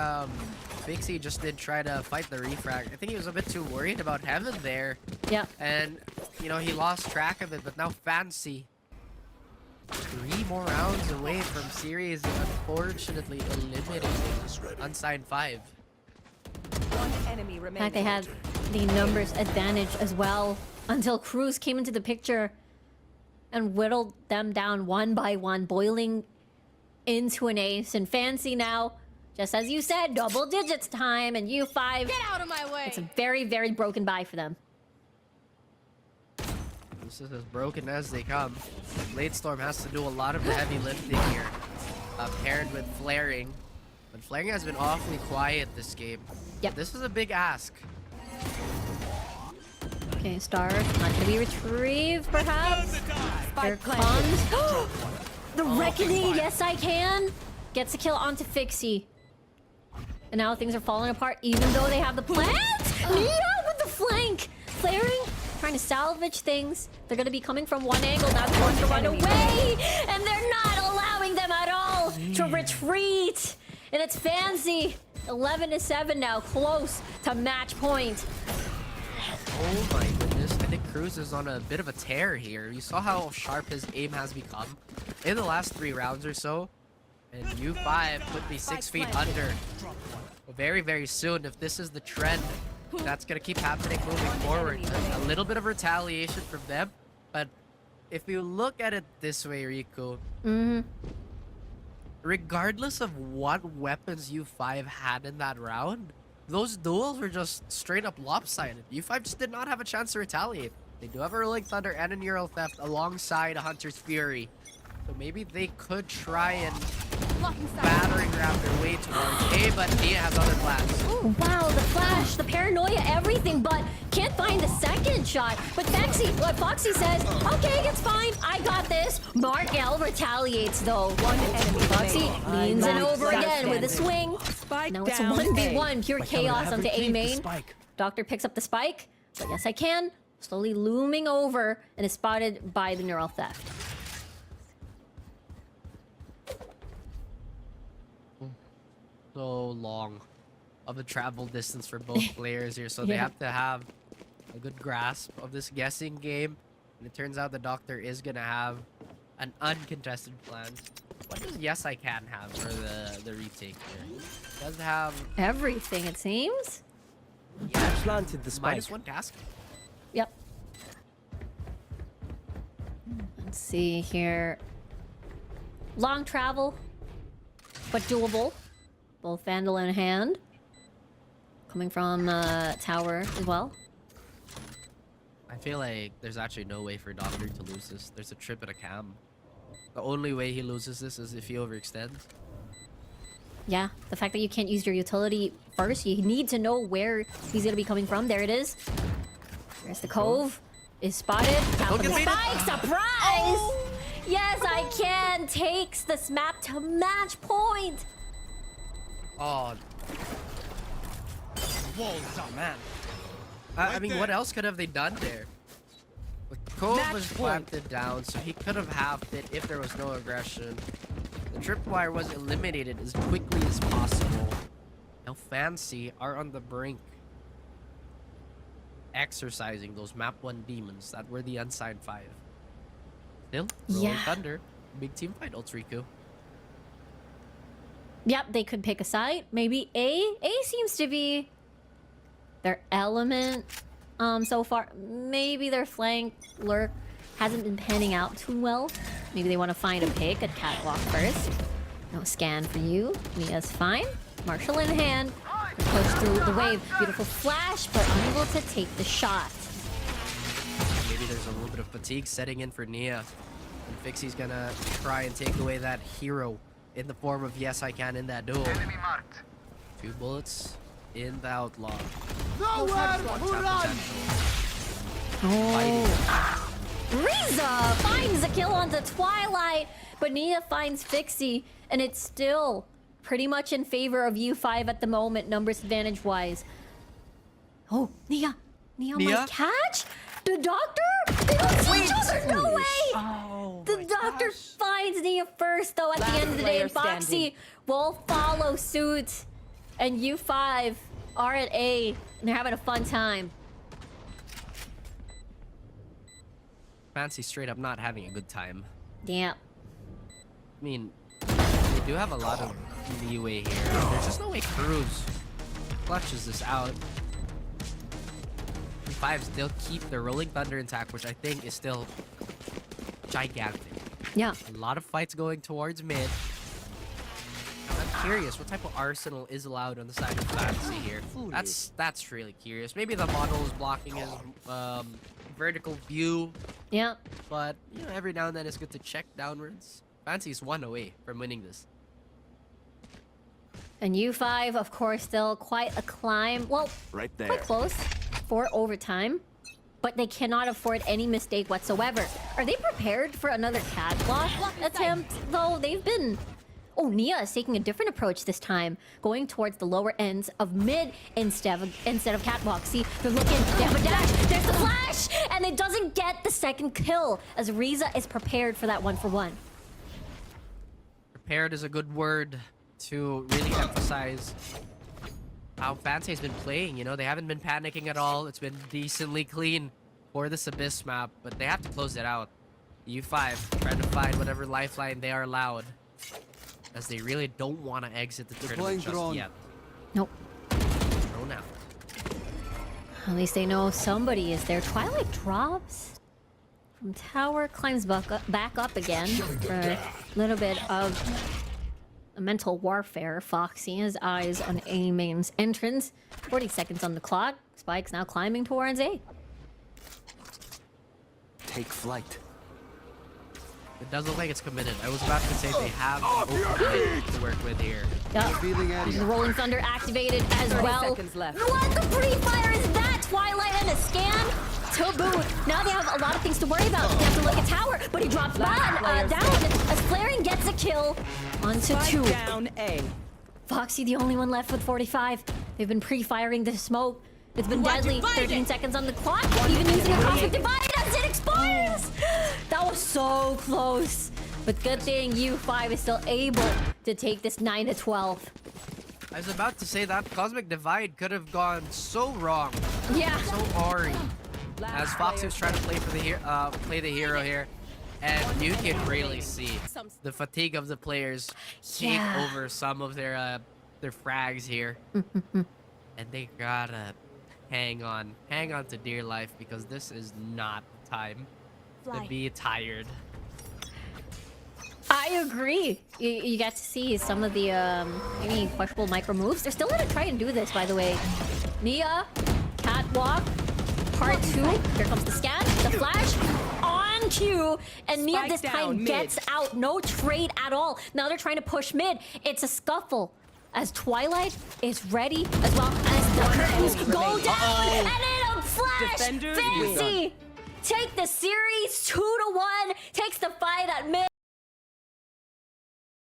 Bixie just didn't try to fight the refrag. I think he was a bit too worried about Heaven there. Yeah. And, you know, he lost track of it, but now Fancy. 3 more rounds away from series and unfortunately eliminating Unsigned 5. One enemy In remaining. fact, they had the numbers advantage as well until Cruz came into the picture and whittled them down one by one, boiling into an ace. And Fancy now, just as you said, double digits time, and U5. Get out of my way. It's a very, very broken buy for them. This is as broken as they come. Blade Storm has to do a lot of the heavy lifting here, paired with Flaring. But Flaring has been awfully quiet this game. Yep. This is a big ask. Okay, Star, not gonna be retrieved, perhaps. Here Spike planted. comes the Reckoning. Yes, I can. Gets a kill onto Fixie. And now things are falling apart, even though they have the plant. Nia with the flank. Flaring, trying to salvage things. They're gonna be coming from one angle. Now they're going to run away, and they're not allowing them at all to retreat. And it's Fancy. 11-7 now, close to match point. Oh my goodness, I think Cruz is on a bit of a tear here. You saw how sharp his aim has become in the last 3 rounds or so. And U5 could be 6 feet under. Very, very soon, if this is the trend, that's going to keep happening moving forward. A little bit of retaliation from them. But if you look at it this way, Riku, regardless of what weapons U5 had in that round, those duels were just straight up lopsided. U5 just did not have a chance to retaliate. They do have a Rolling Thunder and a Neural Theft alongside a Hunter's Fury. So maybe they could try and battering ram their way towards A, but Nia has other plans. Oh, wow, the flash, the paranoia, everything, but can't find the second shot. But Foxy says, okay, it's fine, I got this. Mark L retaliates, though. One enemy Foxy remaining. leans in Last over stop again with a standing. swing. Spike Now it's a down 1v1, pure Why can't I chaos have onto A retrieved the main. spike? Doctor picks up the spike, but yes, I can. Slowly looming over and is spotted by the Neural Theft. So long of a travel distance for both players here, so they have to have a good grasp of this guessing game. And it turns out the Doctor is gonna have an uncontested plan. What does Yes I Can have for the retake here? Does have Everything, it seems. Planted the spike. -1 task. Yep. Let's see here. Long travel, but doable. Both Vandal in hand. Coming from tower as well. I feel like there's actually no way for Doctor to lose this. There's a trip and a cam. The only way he loses this is if he overextends. Yeah, the fact that you can't use your utility first, you need to know where he's gonna be coming from. There it is. There's the cove. Is spotted. Tap on the spike. Surprise! Yes, I can. Takes the map to match point. Oh. Oh man. I mean, what else could have they done there? The cove was planted down, so he could have halved it if there was no aggression. The tripwire was eliminated as quickly as possible. Now Fancy are on the brink. exercising those map 1 demons that were the unsigned 5. Still, Rolling Yeah. Thunder, big team fight, Ultrico. Yep, they could pick a side. Maybe A. A seems to be their element so far. Maybe their flank lurk hasn't been panning out too well. Maybe they want to find a pick at Catwalk first. No scan for you. Mia's fine. Marshall in hand. Push through the wave. Beautiful flash, but unable to take the shot. Maybe there's a little bit of fatigue setting in for Nia. And Fixie's gonna try and take away that hero in the form of Yes I Can in that duel. 2 bullets in the Outlaw. Nowhere to run! Oh. Riza finds a kill onto Twilight, but Nia finds Fixie, and it's still pretty much in favor of U5 at the moment, numbers advantage wise. Oh, Nia might catch the doctor. They don't see each other. No way. Oh, The doctor finds Nia first, though. At the end of the day, player Foxy standing. will follow suit, and U5 are at A, and they're having a fun time. Fancy straight up not having a good time. Yeah. I mean, they do have a lot of leeway here. There's just no way Cruz clutches this out. 5 still keep their Rolling Thunder intact, which I think is still gigantic. Yeah. A lot of fights going towards mid. I'm curious, what type of arsenal is allowed on the side of Fantasy here? That's really curious. Maybe the model is blocking his vertical view, Yeah. but you know, every now and then it's good to check downwards. Fancy's 1 away from winning this. And U5, of course, still quite a climb. Well, Right there. quite close for overtime. But they cannot afford any mistake whatsoever. Are they prepared for another catwalk attempt? Though they've been... Oh, Nia is taking a different approach this time. Going towards the lower ends of mid instead of catwalk. See, they're looking. They have a dash. There's the flash! And it doesn't get the second kill as Riza is prepared for that 1-for-1. Prepared is a good word to really emphasize how Fancy has been playing. You know, they haven't been panicking at all. It's been decently clean for this Abyss map, but they have to close it out. U5 trying to find whatever lifeline they are allowed, as they really don't want to exit the tournament just drone. yet. Nope. Thrown out. At least they know somebody is there. Twilight drops from tower, climbs back up again for a little bit of a mental warfare. Foxy has eyes on A main's entrance. 40 seconds on the clock. Spike's now climbing towards A. Take flight. It does look like it's committed. I was about to say they have open to work with here. Yup. Feeling area. The Rolling Thunder activated as 30 well. seconds left. What the pre-fire is that? Twilight and a scan to boot. Now they have a lot of things to worry about. They have to look at tower, but he drops Last player down as Flaring gets a kill onto Spike 2. down A. Foxy, the only one left with 45. They've been pre-firing the smoke. It's been deadly. 13 seconds on the clock. Even using a Cosmic Divide as it expires. That was so close. But good thing U5 is still able to take this 9-12. I was about to say that Cosmic Divide could have gone so wrong. Yeah. So Ori. As Foxy was trying to play for the play the hero here, and you can really see the fatigue of the players take Yeah. over some of their frags here, and they gotta hang on to dear life, because this is not the time to be tired. I agree. You get to see some of the maybe questionable micro moves. They're still gonna try and do this, by the way. Nia, catwalk, part 2. Here comes the scan, the flash, on cue, and Nia Spike this time down mid. gets out. No trade at all. Now they're trying to push mid. It's a scuffle as Twilight is ready, as well as the curtains go down, and in a flash, Defenders Fancy take the series 2-1, takes the fight at mid.